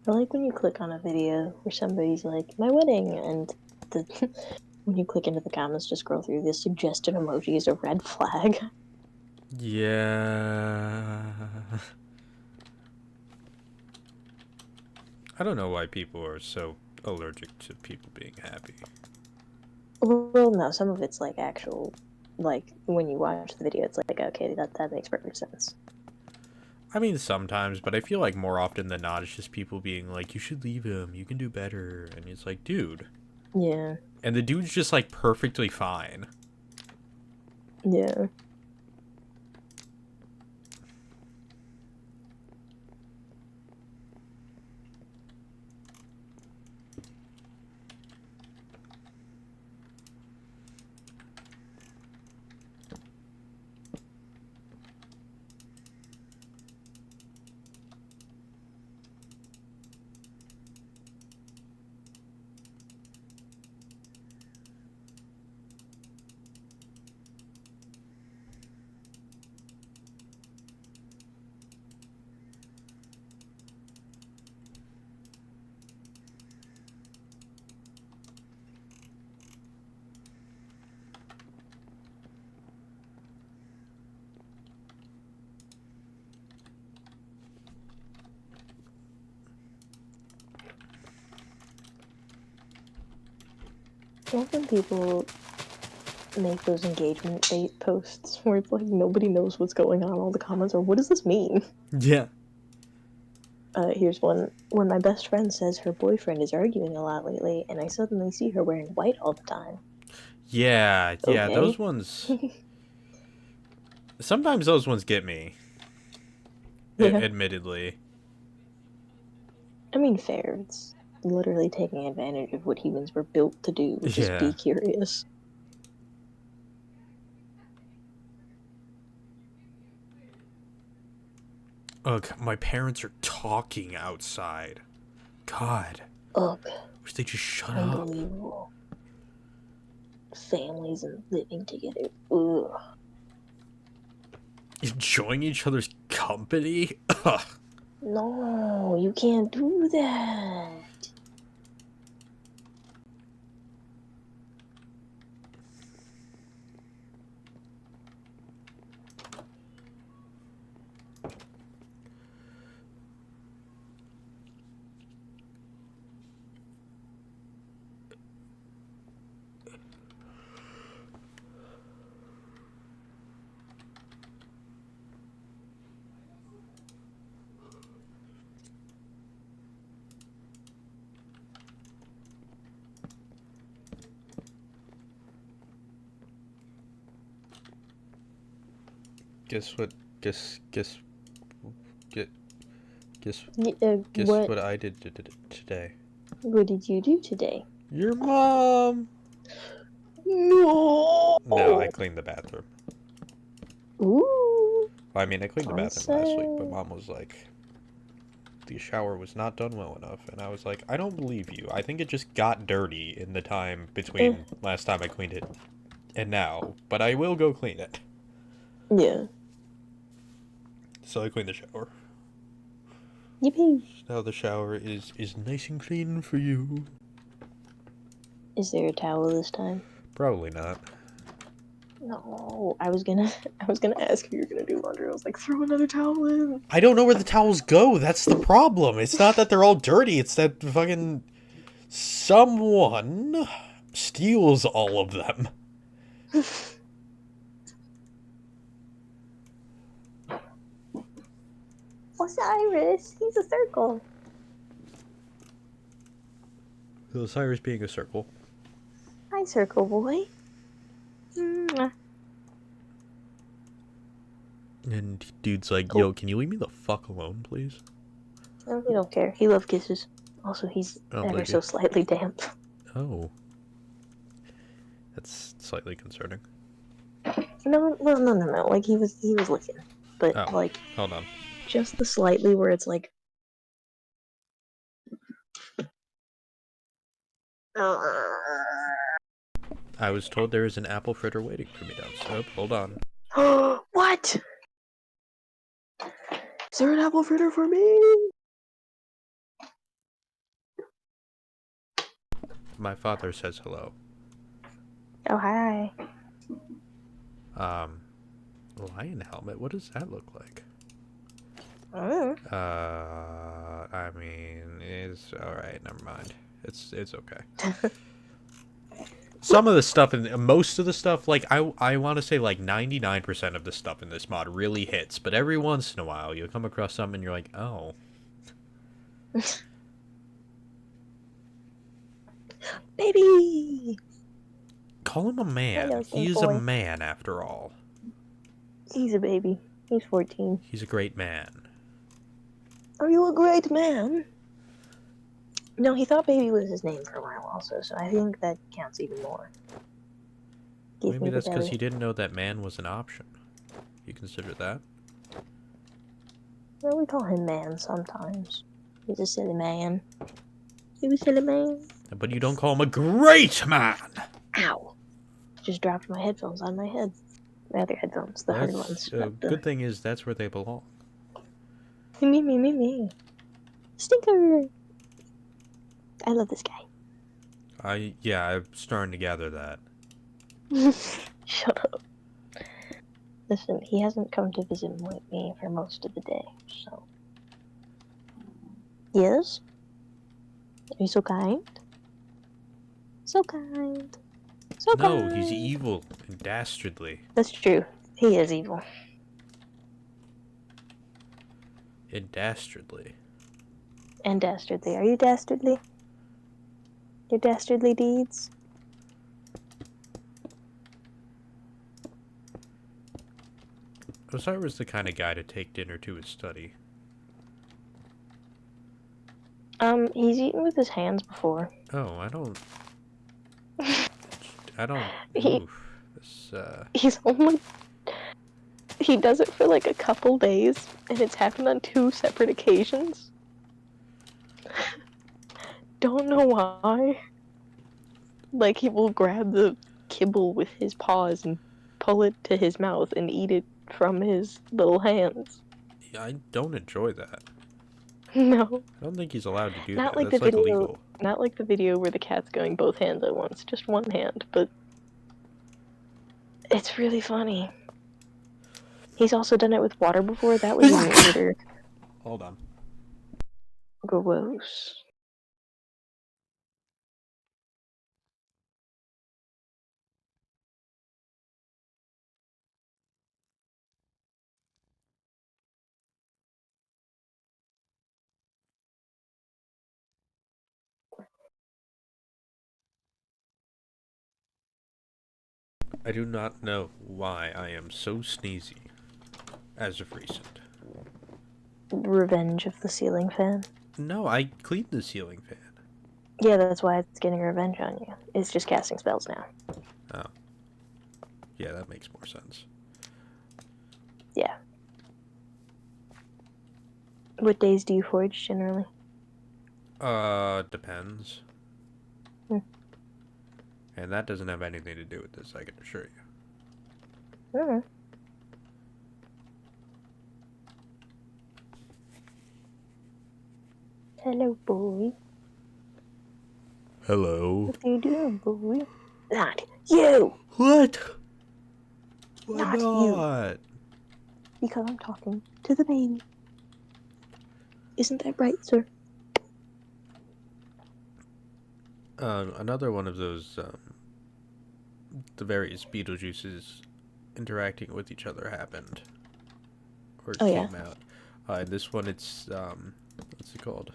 I like when you click on a video where somebody's like, my wedding, and when you click into the comments to scroll through, the suggested emoji is a red flag. Yeah. I don't know why people are so allergic to people being happy. Well, no, some of it's like actual, like when you watch the video, it's like, okay, that makes perfect sense. I mean, sometimes, but I feel like more often than not, it's just people being like, you should leave him, you can do better. And it's like, dude. Yeah. And the dude's just like perfectly fine. Yeah. love when people make those engagement date posts where it's like nobody knows what's going on. All the comments are, what does this mean? Yeah. Here's one. When my best friend says her boyfriend is arguing a lot lately, and I suddenly see her wearing white all the time. Yeah, Okay. those ones... Sometimes those ones get me. Yeah. Admittedly. I mean, fair. It's literally taking advantage of what humans were built to do, which is be curious. Ugh, my parents are talking outside. God. Ugh. Wish they just shut Unbelievable. Families and living together. Ugh. Enjoying each other's company? Ugh. No, you can't do that. Guess what what I did today. What did you do today? Your mom. No. No, I cleaned the bathroom. Ooh. Well, I mean, I cleaned the bathroom last week, but Mom was like, the shower was not done well enough, and I was like, I don't believe you. I think it just got dirty in the time between last time I cleaned it and now, but I will go clean it. Yeah. So I cleaned the shower. Yippee. Now the shower is nice and clean for you. Is there a towel this time? Probably not. No, I was gonna ask if you were gonna do laundry. I was like, throw another towel in. I don't know where the towels go. That's the problem. It's not that they're all dirty. It's that fucking someone steals all of them. Osiris, he's a circle. So Osiris being a circle. Hi, circle boy. Mwah. And dude's like, yo, can you leave me the fuck alone, please? No, we don't care. He loves kisses. Also, he's ever so slightly damp. Oh. That's slightly concerning. No. Like, he was licking. But, like... Hold on. Just the slightly where it's like... I was told there is an apple fritter waiting for me downstairs. Oh, hold on. What? Is there an apple fritter for me? My father says hello. Oh, hi. Lion helmet? What does that look like? I mean, it's alright, never mind. It's okay. Some of the stuff, and most of the stuff, like, I want to say, like, 99% of the stuff in this mod really hits, but every once in a while, you'll come across something and you're like, oh. Baby! Call him a man. He is a man, after all. He's a baby. He's 14. He's a great man. Are you a great man? No, he thought baby was his name for a while also, so I think that counts even more. Maybe that's because he didn't know that man was an option. You consider that? Well, we call him man sometimes. He's a silly man. He was a silly man. But you don't call him a great man! Ow! Just dropped my headphones on my head. My other headphones, the hard ones. Good thing is that's where they belong. Me. Stinker! I love this guy. Yeah, I'm starting to gather that. Shut up. Listen, he hasn't come to visit me for most of the day, so... Yes? Are you so kind? So kind. No, he's evil and dastardly. That's true. He is evil. And dastardly. And dastardly. Are you dastardly? Your dastardly deeds? Osiris the kind of guy to take dinner to his study. He's eaten with his hands before. Oh, I don't. He- Oof. This, He's only... He does it for like a couple days, and it's happened on 2 separate occasions. Don't know why. Like, he will grab the kibble with his paws and pull it to his mouth and eat it from his little hands. yeah, I don't enjoy that. No. I don't think he's allowed to do Not that. like That's the like video- illegal. Not like the video where the cat's going both hands at once, just one hand, but it's really funny. He's also done it with water before. That was even weirder. Hold on. Gross. I do not know why I am so sneezy as of recent. Revenge of the ceiling fan. No, I cleaned the ceiling fan. Yeah, that's why it's getting revenge on you. It's just casting spells now. Oh. Yeah, that makes more sense. Yeah. What days do you forge generally? Depends. Hmm. And that doesn't have anything to do with this, I can assure you. Mm. Hello, boy. Hello. What are you doing, boy? Not you! What? Why Not not? you. Because I'm talking to the baby. Isn't that right, sir? Another one of those, the various Beetlejuices interacting with each other happened. Or Oh, yeah? came out. This one, it's, what's it called?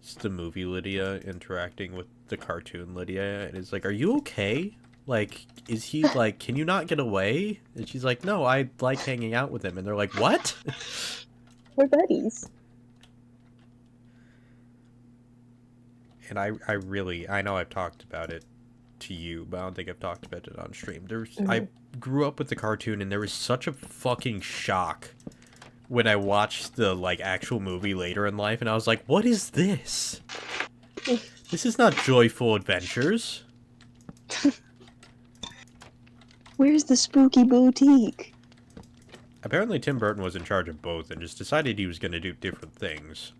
It's the movie Lydia interacting with the cartoon Lydia, and it's like, are you okay? Like, is he, like, can you not get away? And she's like, no, I like hanging out with him. And they're like, what? We're buddies. And I know I've talked about it to you, but I don't think I've talked about it on stream. I grew up with the cartoon, and there was such a fucking shock when I watched the, like, actual movie later in life, and I was like, what is this? This is not Joyful Adventures. Where's the spooky boutique? Apparently Tim Burton was in charge of both and just decided he was going to do different things.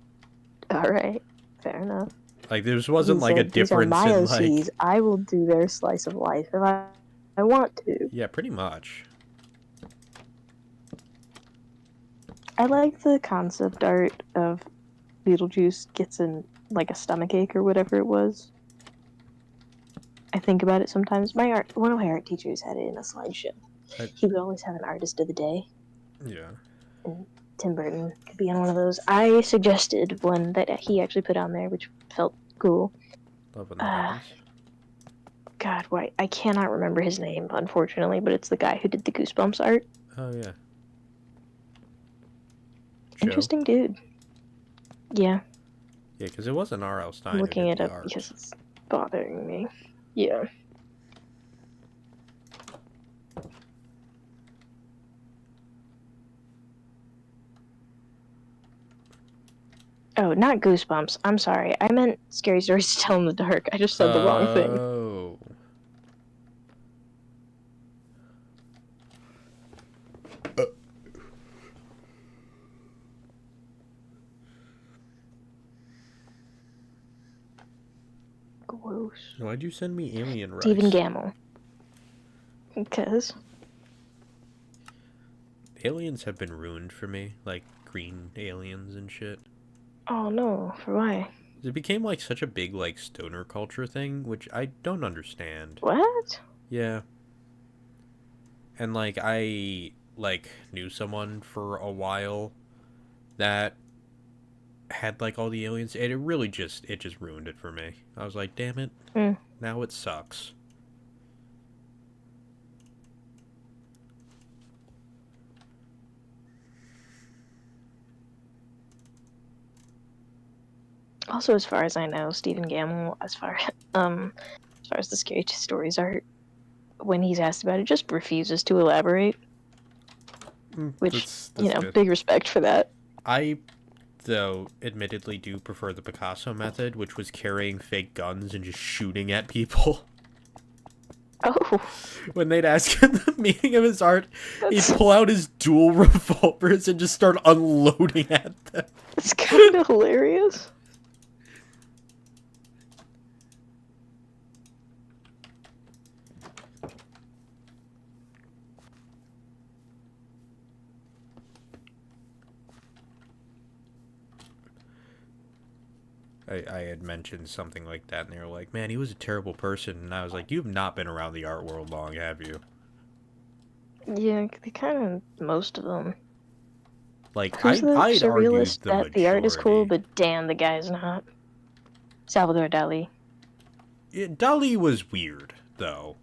Alright, fair enough. Like, there wasn't, He like, a said, "These are difference my in, OCs. like... I will do their slice of life if I want to." Yeah, pretty much. I like the concept art of Beetlejuice gets in, like, a stomachache or whatever it was. I think about it sometimes. One of my art teachers had it in a slideshow. He would always have an artist of the day. Yeah. And Tim Burton could be on one of those. I suggested one that he actually put on there, which felt cool. Love when that happens. God, why? I cannot remember his name, unfortunately, but it's the guy who did the Goosebumps art. Oh, yeah. Interesting dude. Yeah. Yeah, because it wasn't R.L. Stein I'm who looking did it the up art. because it's bothering me. Yeah. Oh, not Goosebumps. I'm sorry. I meant Scary Stories to Tell in the Dark. I just said the wrong thing. Oh. Gross. Why'd you send me Alien Rice? Stephen Gamble. Because. Aliens have been ruined for me, like green aliens and shit. Oh no, for why? It became like such a big like stoner culture thing, which I don't understand. What? Yeah. And, like, I, like, knew someone for a while that had, like, all the aliens, and it just ruined it for me. I was like, damn it. Mm. Now it sucks. Also, as far as I know, Stephen Gamble, as far as the scary stories are, when he's asked about it, just refuses to elaborate. Which, That's good. big respect for that. I, though, admittedly do prefer the Picasso method, which was carrying fake guns and just shooting at people. Oh. When they'd ask him the meaning of his art, he'd pull out his dual revolvers and just start unloading at them. It's kind of hilarious. I had mentioned something like that, and they were like, man, he was a terrible person. And I was like, you've not been around the art world long, have you? Yeah, they kind of, most of them. Like, Who's the I'd argue surrealist the that majority. the art is cool, but damn, the guy's not? Salvador Dali. Dali was weird, though.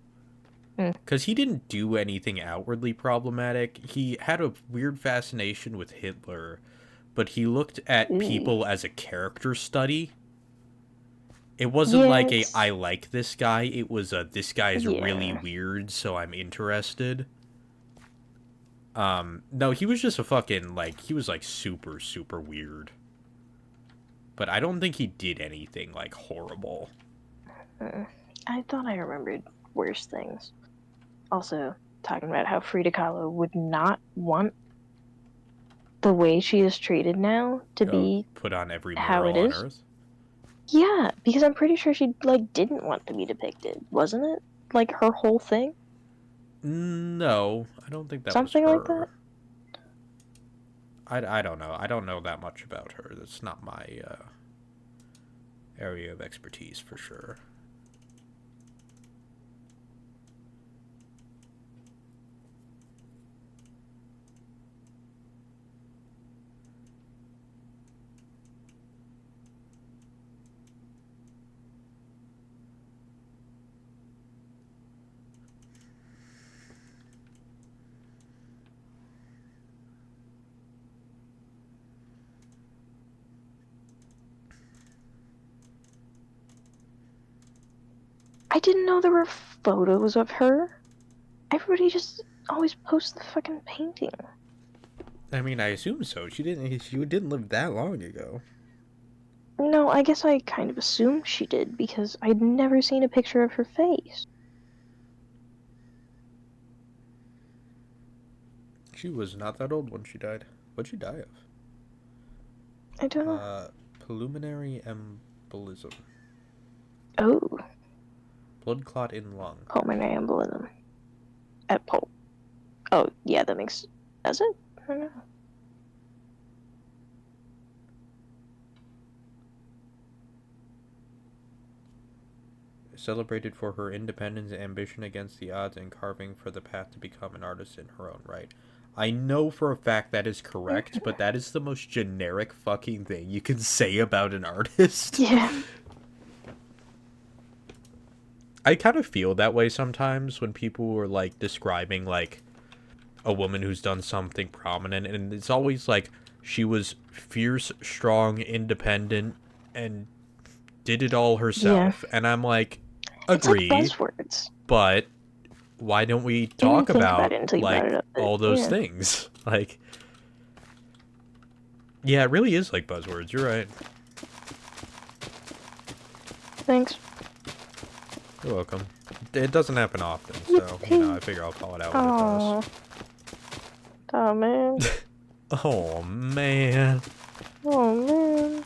Mm. Because he didn't do anything outwardly problematic. He had a weird fascination with Hitler, but he looked at people as a character study. It wasn't like a, I like this guy. It was a, this guy is really weird, so I'm interested. No, he was just a fucking, like, he was, like, super, super weird. But I don't think he did anything, like, horrible. I thought I remembered worse things. Also, talking about how Frida Kahlo would not want the way she is treated now to be put on every how mural it on is. Earth. Yeah, because I'm pretty sure she didn't want to be depicted, wasn't it? Like her whole thing. No, I don't think that Something was her. like that. I don't know. I don't know that much about her. That's not my area of expertise for sure. I didn't know there were photos of her. Everybody just always posts the fucking painting. I mean, I assume so. She didn't live that long ago. No, I guess I kind of assumed she did because I'd never seen a picture of her face. She was not that old when she died. What'd she die of? I don't know. Pulmonary embolism. Oh. Blood clot in lung. Pulmonary embolism. At pulp. Oh, yeah, that makes... Does it? I don't know. Celebrated for her independence and ambition against the odds and carving for the path to become an artist in her own right. I know for a fact that is correct, but that is the most generic fucking thing you can say about an artist. Yeah. I kind of feel that way sometimes when people are, like, describing, like, a woman who's done something prominent, and it's always, like, she was fierce, strong, independent, and did it all herself. Yeah. And I'm like, agree. It's like buzzwords. But why don't we talk about, like, all those things? Like, yeah, it really is like buzzwords. You're right. Thanks. You're welcome. It doesn't happen often, so, you know, I figure I'll call it out when it does. Oh, man. Oh, man. Oh, man.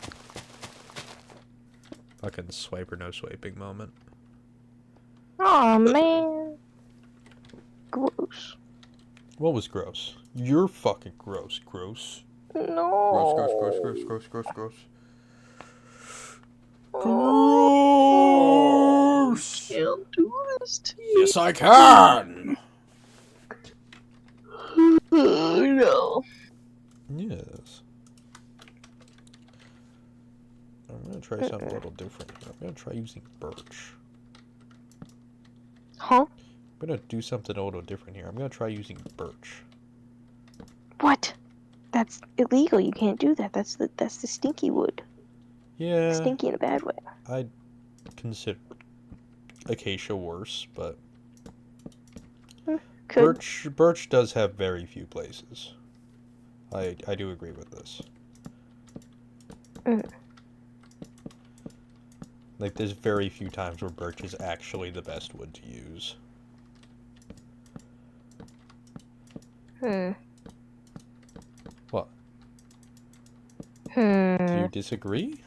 Fucking swipe or no swiping moment. Oh, man. Gross. What was gross? You're fucking gross. Gross. No. Gross. Oh, Gross. can't do this to you. Yes, I can! No. Yes. I'm gonna try something a little different here. I'm gonna try using birch. Huh? I'm gonna do something a little different here. I'm gonna try using birch. What? That's illegal. You can't do that. That's the stinky wood. Yeah. Stinky in a bad way. I'd consider acacia worse, but Could. birch does have very few places. I do agree with this. Like, there's very few times where birch is actually the best wood to use. What? Do you disagree?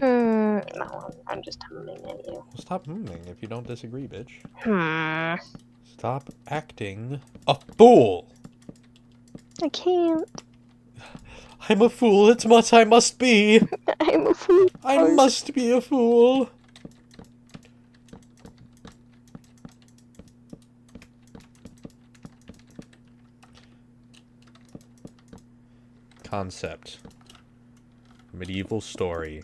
No, I'm just humming at you. Well, stop humming if you don't disagree, bitch. I Stop acting a fool! can't. I'm a fool, it's what I must be! I'm a fool. I must be a fool! Concept. Medieval story.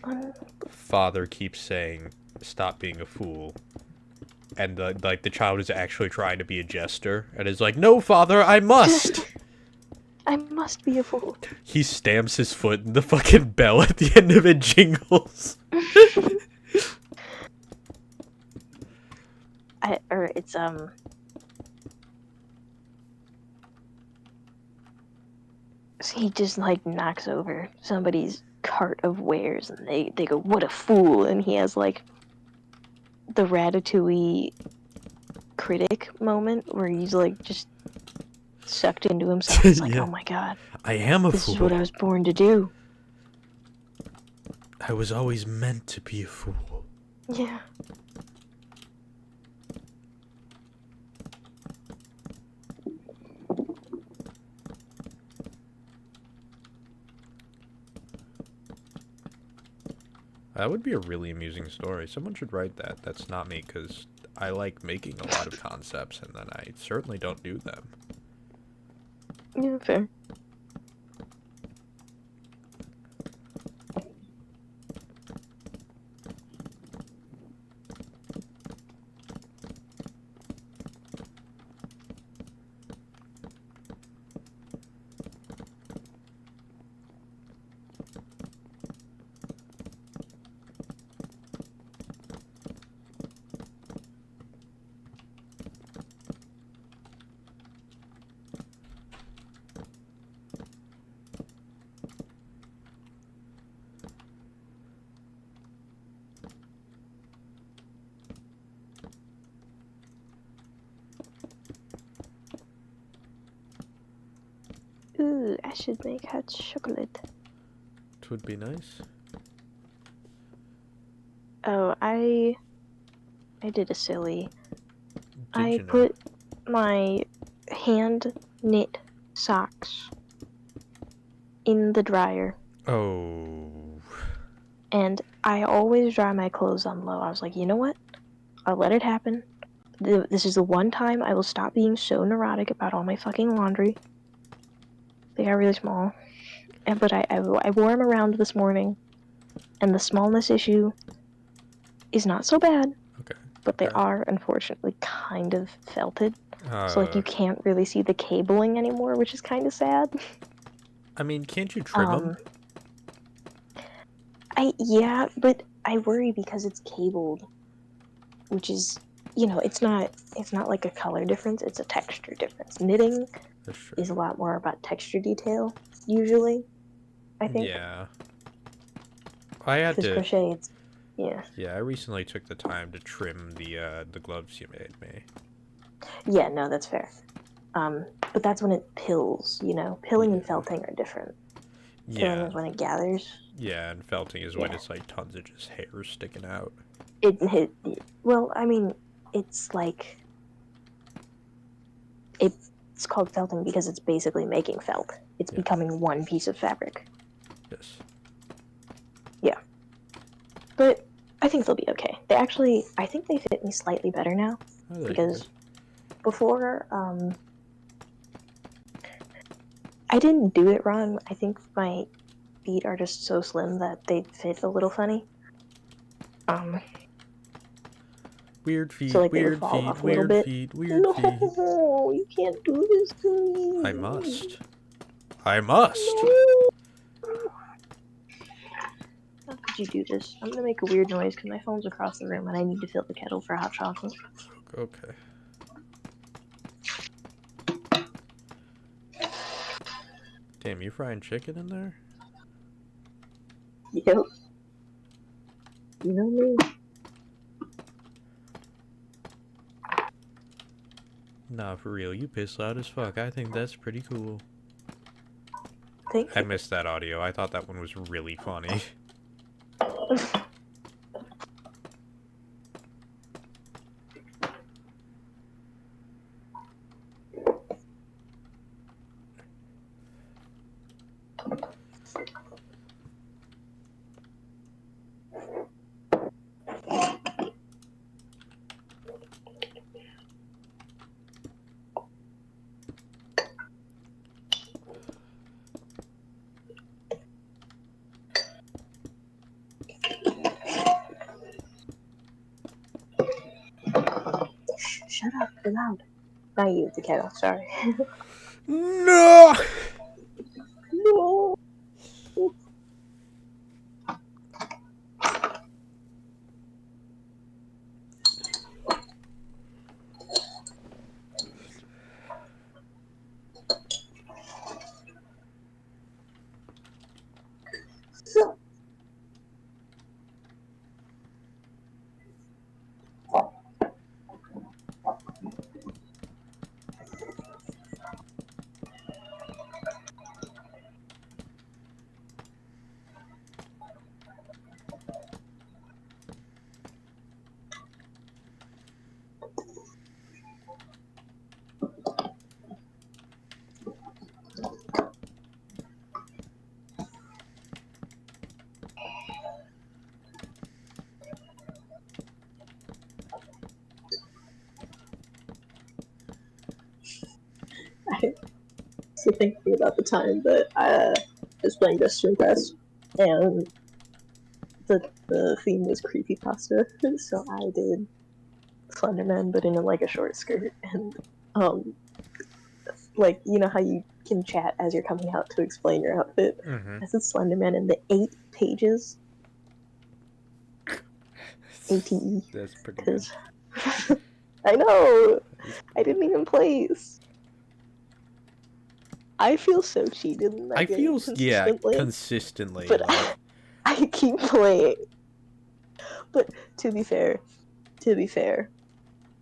Father keeps saying, stop being a fool. And the child is actually trying to be a jester. And is like, no, father, I must! I must be a fool. He stamps his foot and the fucking bell at the end of it jingles. It's he just like knocks over somebody's cart of wares and they go, what a fool, and he has like the Ratatouille critic moment where he's like just sucked into himself. He's like, Yeah. oh my god, I am a this fool. is what I was born to do. I was always meant to be a fool. Yeah. That would be a really amusing story. Someone should write that. That's not me, because I like making a lot of concepts, and then I certainly don't do them. Yeah, fair. Ooh, I should make hot chocolate. It would be nice. Oh, I did a silly. Did I you know? put my hand knit socks in the dryer, Oh. and I always dry my clothes on low. I was like, you know what? I'll let it happen. This is the one time I will stop being so neurotic about all my fucking laundry. They got really small. But I wore them around this morning, and the smallness issue is not so bad. Okay. But they Okay. are, unfortunately, kind of felted. So, like, you Uh, can't really see the cabling anymore, which is kind of sad. I mean, can't you trim them? Yeah, but I worry because it's cabled, which is, you know, it's not like a color difference, it's a texture difference. Knitting That's true. is a lot more about texture detail, usually, I think. Yeah. I had Because to. crochet, it's, yeah. Yeah, I recently took the time to trim the gloves you made me. Yeah, no, that's fair. But that's when it pills, you know? Pilling and felting are different. Pilling Yeah. is when it gathers. Yeah, and felting is when Yeah. it's like tons of just hairs sticking out. Well, I mean, it's like... It's called felting because it's basically making felt. It's Yeah. becoming one piece of fabric. Yes. Yeah. But I think they'll be okay. They actually, I think they fit me slightly better now because before, I didn't do it wrong. I think my feet are just so slim that they fit a little funny. Weird feet, so like they would weird fall feet, off a little weird bit. feet, weird feet. No, you can't do this to me. I must. I must. No. How could you do this? I'm gonna make a weird noise because my phone's across the room and I need to fill the kettle for hot chocolate. Okay. Damn, you frying chicken in there? Yep. You know me. Nah, for real, you piss loud as fuck. I think that's pretty cool. Thank I you. missed that audio. I thought that one was really funny. Shut up, you're loud. Not you, the kettle, sorry. No! No. I was thinking about the time that I was playing Best Dream Quest, and the theme was creepypasta, so I did Slenderman, but in like a short skirt, and like you know how you can chat as you're coming out to explain your outfit. Mm-hmm. I said Slenderman in the 8 pages. ATE. That's pretty good. I know! I didn't even place. I feel so cheated in that I game feel, yeah, consistently, consistently. but Like, I keep playing. But to be fair,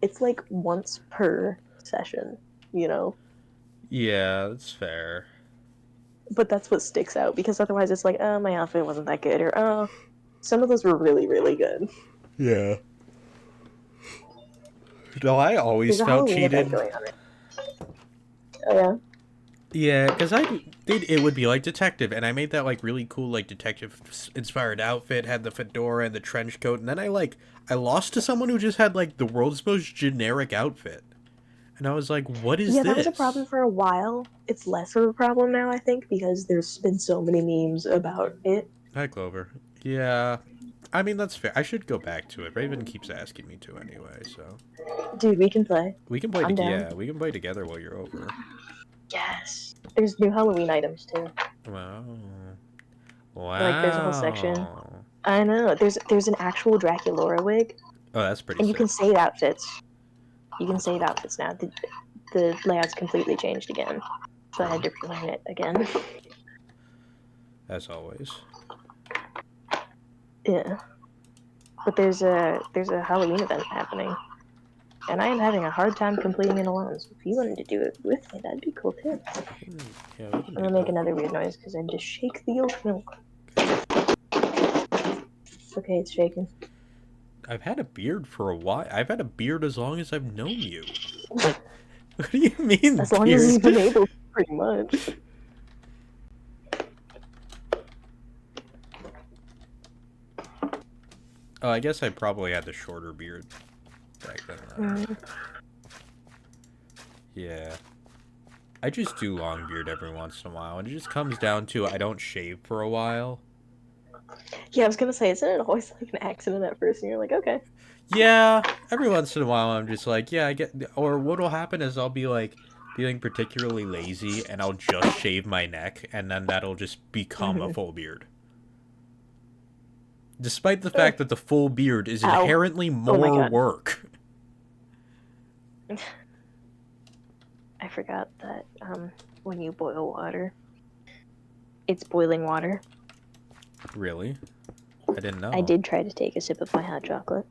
it's like once per session, you know? yeah, that's fair. But that's what sticks out, because otherwise it's like, oh, my outfit wasn't that good, or oh, some of those were really, really good. Yeah. No, I always There's a felt Halloween event cheated. going on. Oh yeah? Yeah, because it would be like detective, and I made that like really cool like detective inspired outfit, had the fedora and the trench coat, and then I lost to someone who just had like the world's most generic outfit, and I was like, what is Yeah, this? that was a problem for a while. It's less of a problem now, I think, because there's been so many memes about it. Hi, Clover. Yeah, I mean that's fair. I should go back to it. Raven keeps asking me to anyway, so Dude, we can play. we can play. I'm down. Yeah, we can play together while you're over. Yes. There's new Halloween items too. Wow. Like there's a whole section. I know. There's an actual Draculaura wig. Oh, that's pretty And you sick. can save outfits. You can save outfits now. The layout's completely changed again. So I had to relearn it again. As always. Yeah. But there's a Halloween event happening. And I am having a hard time completing it alone. So if you wanted to do it with me, that'd be cool too. Yeah, we can I'm do gonna make that. another weird noise because I just shake the oat milk. Okay, it's shaking. I've had a beard for a while. I've had a beard as long as I've known you. What do you mean, As long beard? as he's been able, pretty much. Oh, I guess I probably had the shorter beard back then. Yeah. I just do long beard every once in a while, and it just comes down to I don't shave for a while. Yeah, I was gonna say, isn't it always like an accident at first, and you're like, okay. Yeah, every once in a while I'm just like, yeah, I get. Or what'll happen is I'll be like feeling particularly lazy, and I'll just shave my neck, and then that'll just become a full beard. Despite the fact that the full beard is Ow. inherently Oh more work. I forgot that when you boil water, it's boiling water. Really? I didn't know. I did try to take a sip of my hot chocolate.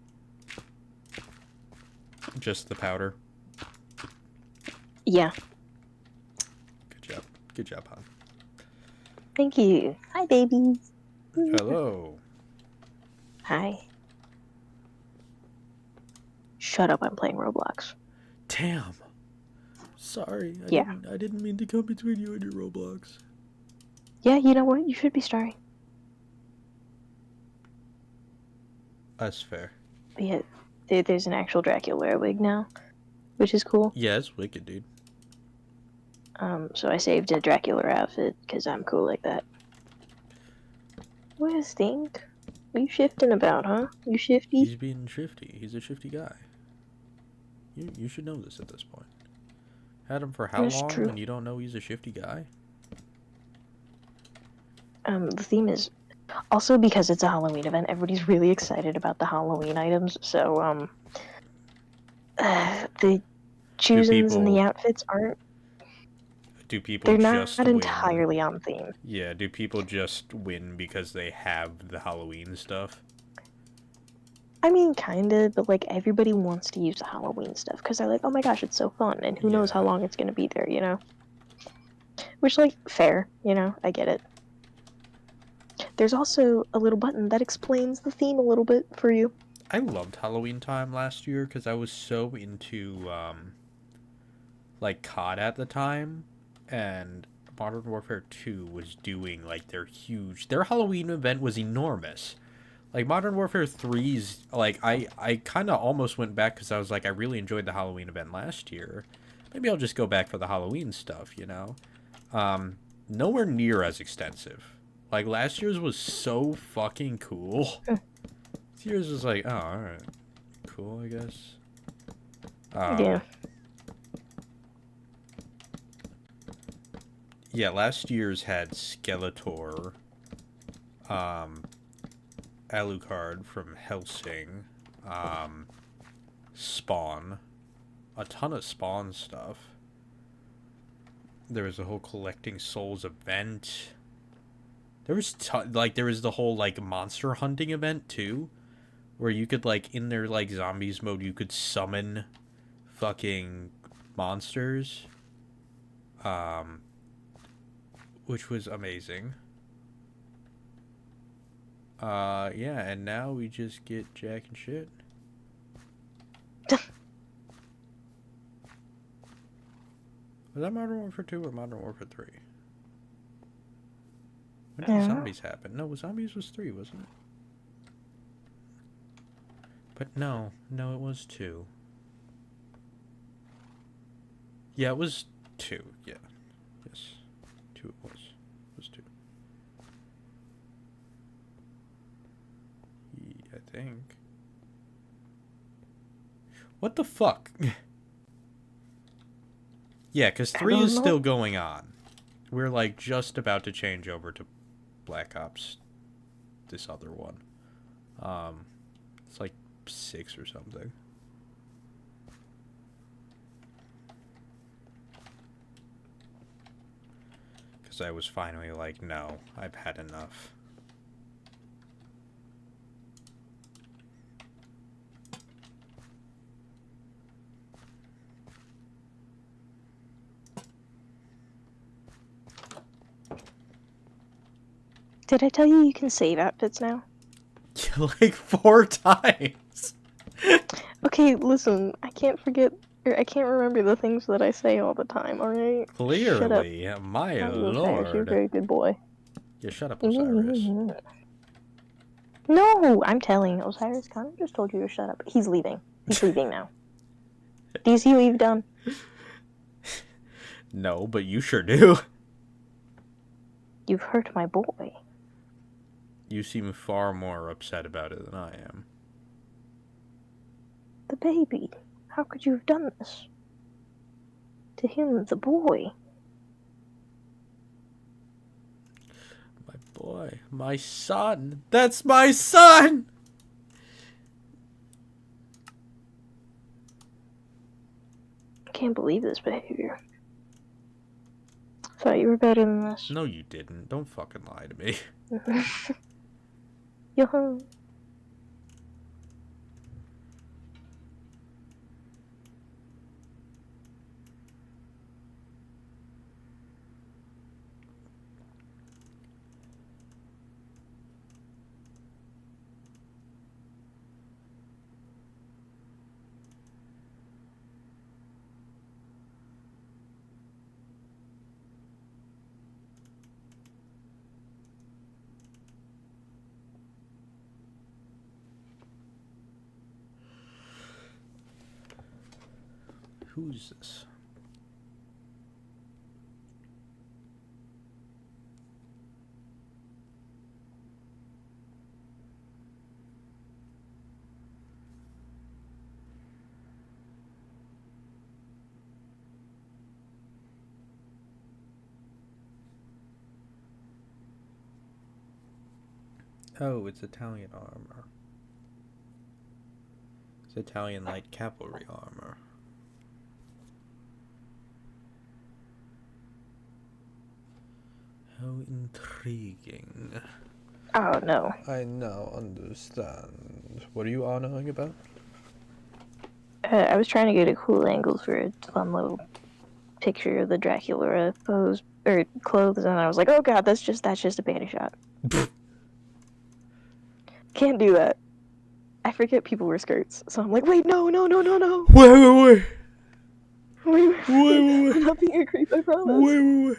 Just the powder. Yeah. Good job. Good job, hon. Thank you. Hi, babies. Hello. Hi. Shut up, I'm playing Roblox. Damn. Sorry. Yeah. I didn't mean to come between you and your Roblox. Yeah, you know what? You should be sorry. That's fair. But yeah, there's an actual Dracula wig now, which is cool. Yeah, it's wicked, dude. So I saved a Dracula outfit, because I'm cool like that. What a stink. What are you shifting about, huh? You shifty? He's being shifty. He's a shifty guy. You should know this at this point. Had him for how That's long true. and you don't know he's a shifty guy? The theme is... Also, because it's a Halloween event, everybody's really excited about the Halloween items, so, the choosings and the outfits aren't... Do people They're just not win? entirely on theme. Yeah, do people just win because they have the Halloween stuff? I mean, kinda, but, like, everybody wants to use the Halloween stuff, because they're like, oh my gosh, it's so fun, and who knows how long it's gonna be there, you know? Which, like, fair, you know? I get it. There's also a little button that explains the theme a little bit for you. I loved Halloween time last year because I was so into, like, COD at the time, and Modern Warfare 2 was doing, like, their Halloween event was enormous. Like, Modern Warfare 3's, like, I kind of almost went back because I was like, I really enjoyed the Halloween event last year. Maybe I'll just go back for the Halloween stuff, you know? Nowhere near as extensive. Like, last year's was so fucking cool. This year's was like, oh, alright. Cool, I guess. Yeah. Yeah, last year's had Skeletor, Alucard from Hellsing, Spawn, a ton of Spawn stuff. There was a whole collecting souls event. There was there was the whole like monster hunting event too, where you could like in their like zombies mode you could summon fucking monsters, which was amazing. Yeah, and now we just get jack and shit. Was that Modern Warfare 2 or Modern Warfare 3? When did zombies happen? No, zombies was 3, wasn't it? But no, it was 2. Yeah, it was 2, yeah. Yes. 2 it was. It was 2. I think. What the fuck? Yeah, because 3 is still going on. We're, like, just about to change over to Black Ops, this other one. It's like 6 or something. Because I was finally like, no, I've had enough. Did I tell you you can save outfits now? Like 4 times. Okay, listen, I can't forget, or I can't remember the things that I say all the time, alright? Clearly, my Osiris, lord. you're a very good boy. Yeah, shut up, Osiris. No, I'm telling. Osiris Connor just told you to shut up. He's leaving. He's leaving now. Do you see what you've done? No, but you sure do. You've hurt my boy. You seem far more upset about it than I am. The baby. How could you have done this? To him, the boy. My boy. My son. That's my son! I can't believe this behavior. Thought you were better than this. No, you didn't. Don't fucking lie to me. Yo. Who's this? Oh, it's Italian armor. It's Italian light cavalry armor. How intriguing. Oh no. I now understand. What are you arguing about? I was trying to get a cool angle for a fun little picture of the Dracula pose or clothes, and I was like, oh god, that's just a panty shot. Can't do that. I forget people wear skirts, so I'm like, wait, no. Wait. Wait. Wait. I'm not being a creep, I promise. Wait.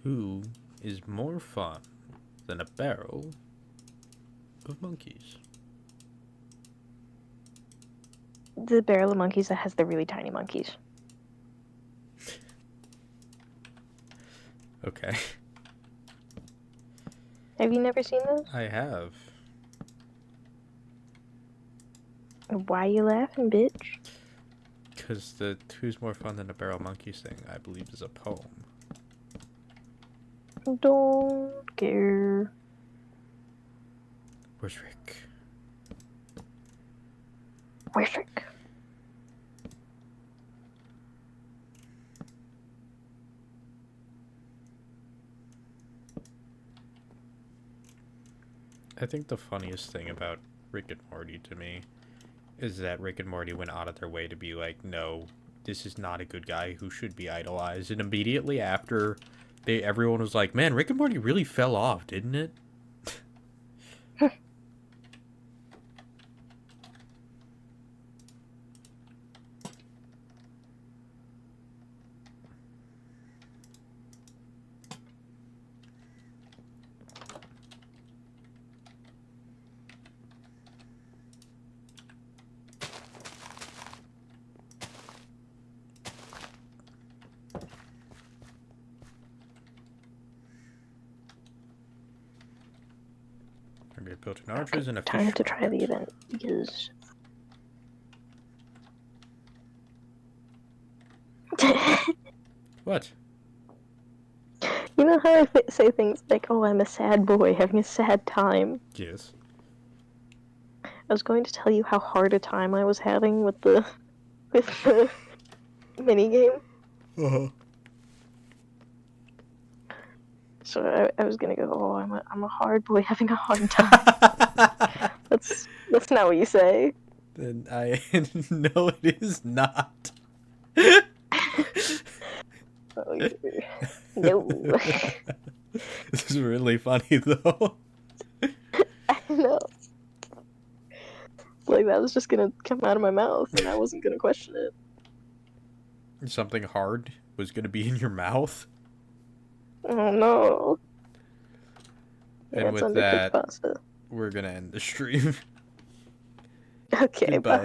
Who is more fun than a barrel of monkeys? The barrel of monkeys that has the really tiny monkeys. Okay. Have you never seen those? I have. Why you laughing, bitch? Because the Who's More Fun Than a Barrel of Monkeys thing, I believe, is a poem. Don't care. Where's Rick? Where's Rick? I think the funniest thing about Rick and Morty to me is that Rick and Morty went out of their way to be like, no, this is not a good guy who should be idolized. And immediately after, everyone was like, man, Rick and Morty really fell off, didn't it? Okay, built an archers and a fish. Time to try the event because. What? You know how I say things like, "Oh, I'm a sad boy having a sad time." Yes. I was going to tell you how hard a time I was having with the minigame. Uh-huh. So I was gonna go, "Oh, I'm a hard boy having a hard time." That's not what you say. Then I no, it is not. Oh, no. This is really funny though. I know. Like that was just gonna come out of my mouth, and I wasn't gonna question it. Something hard was gonna be in your mouth. Oh no. And Yeah, with it's that, undercooked pasta. we're gonna end the stream. Okay, Goodbye. bye.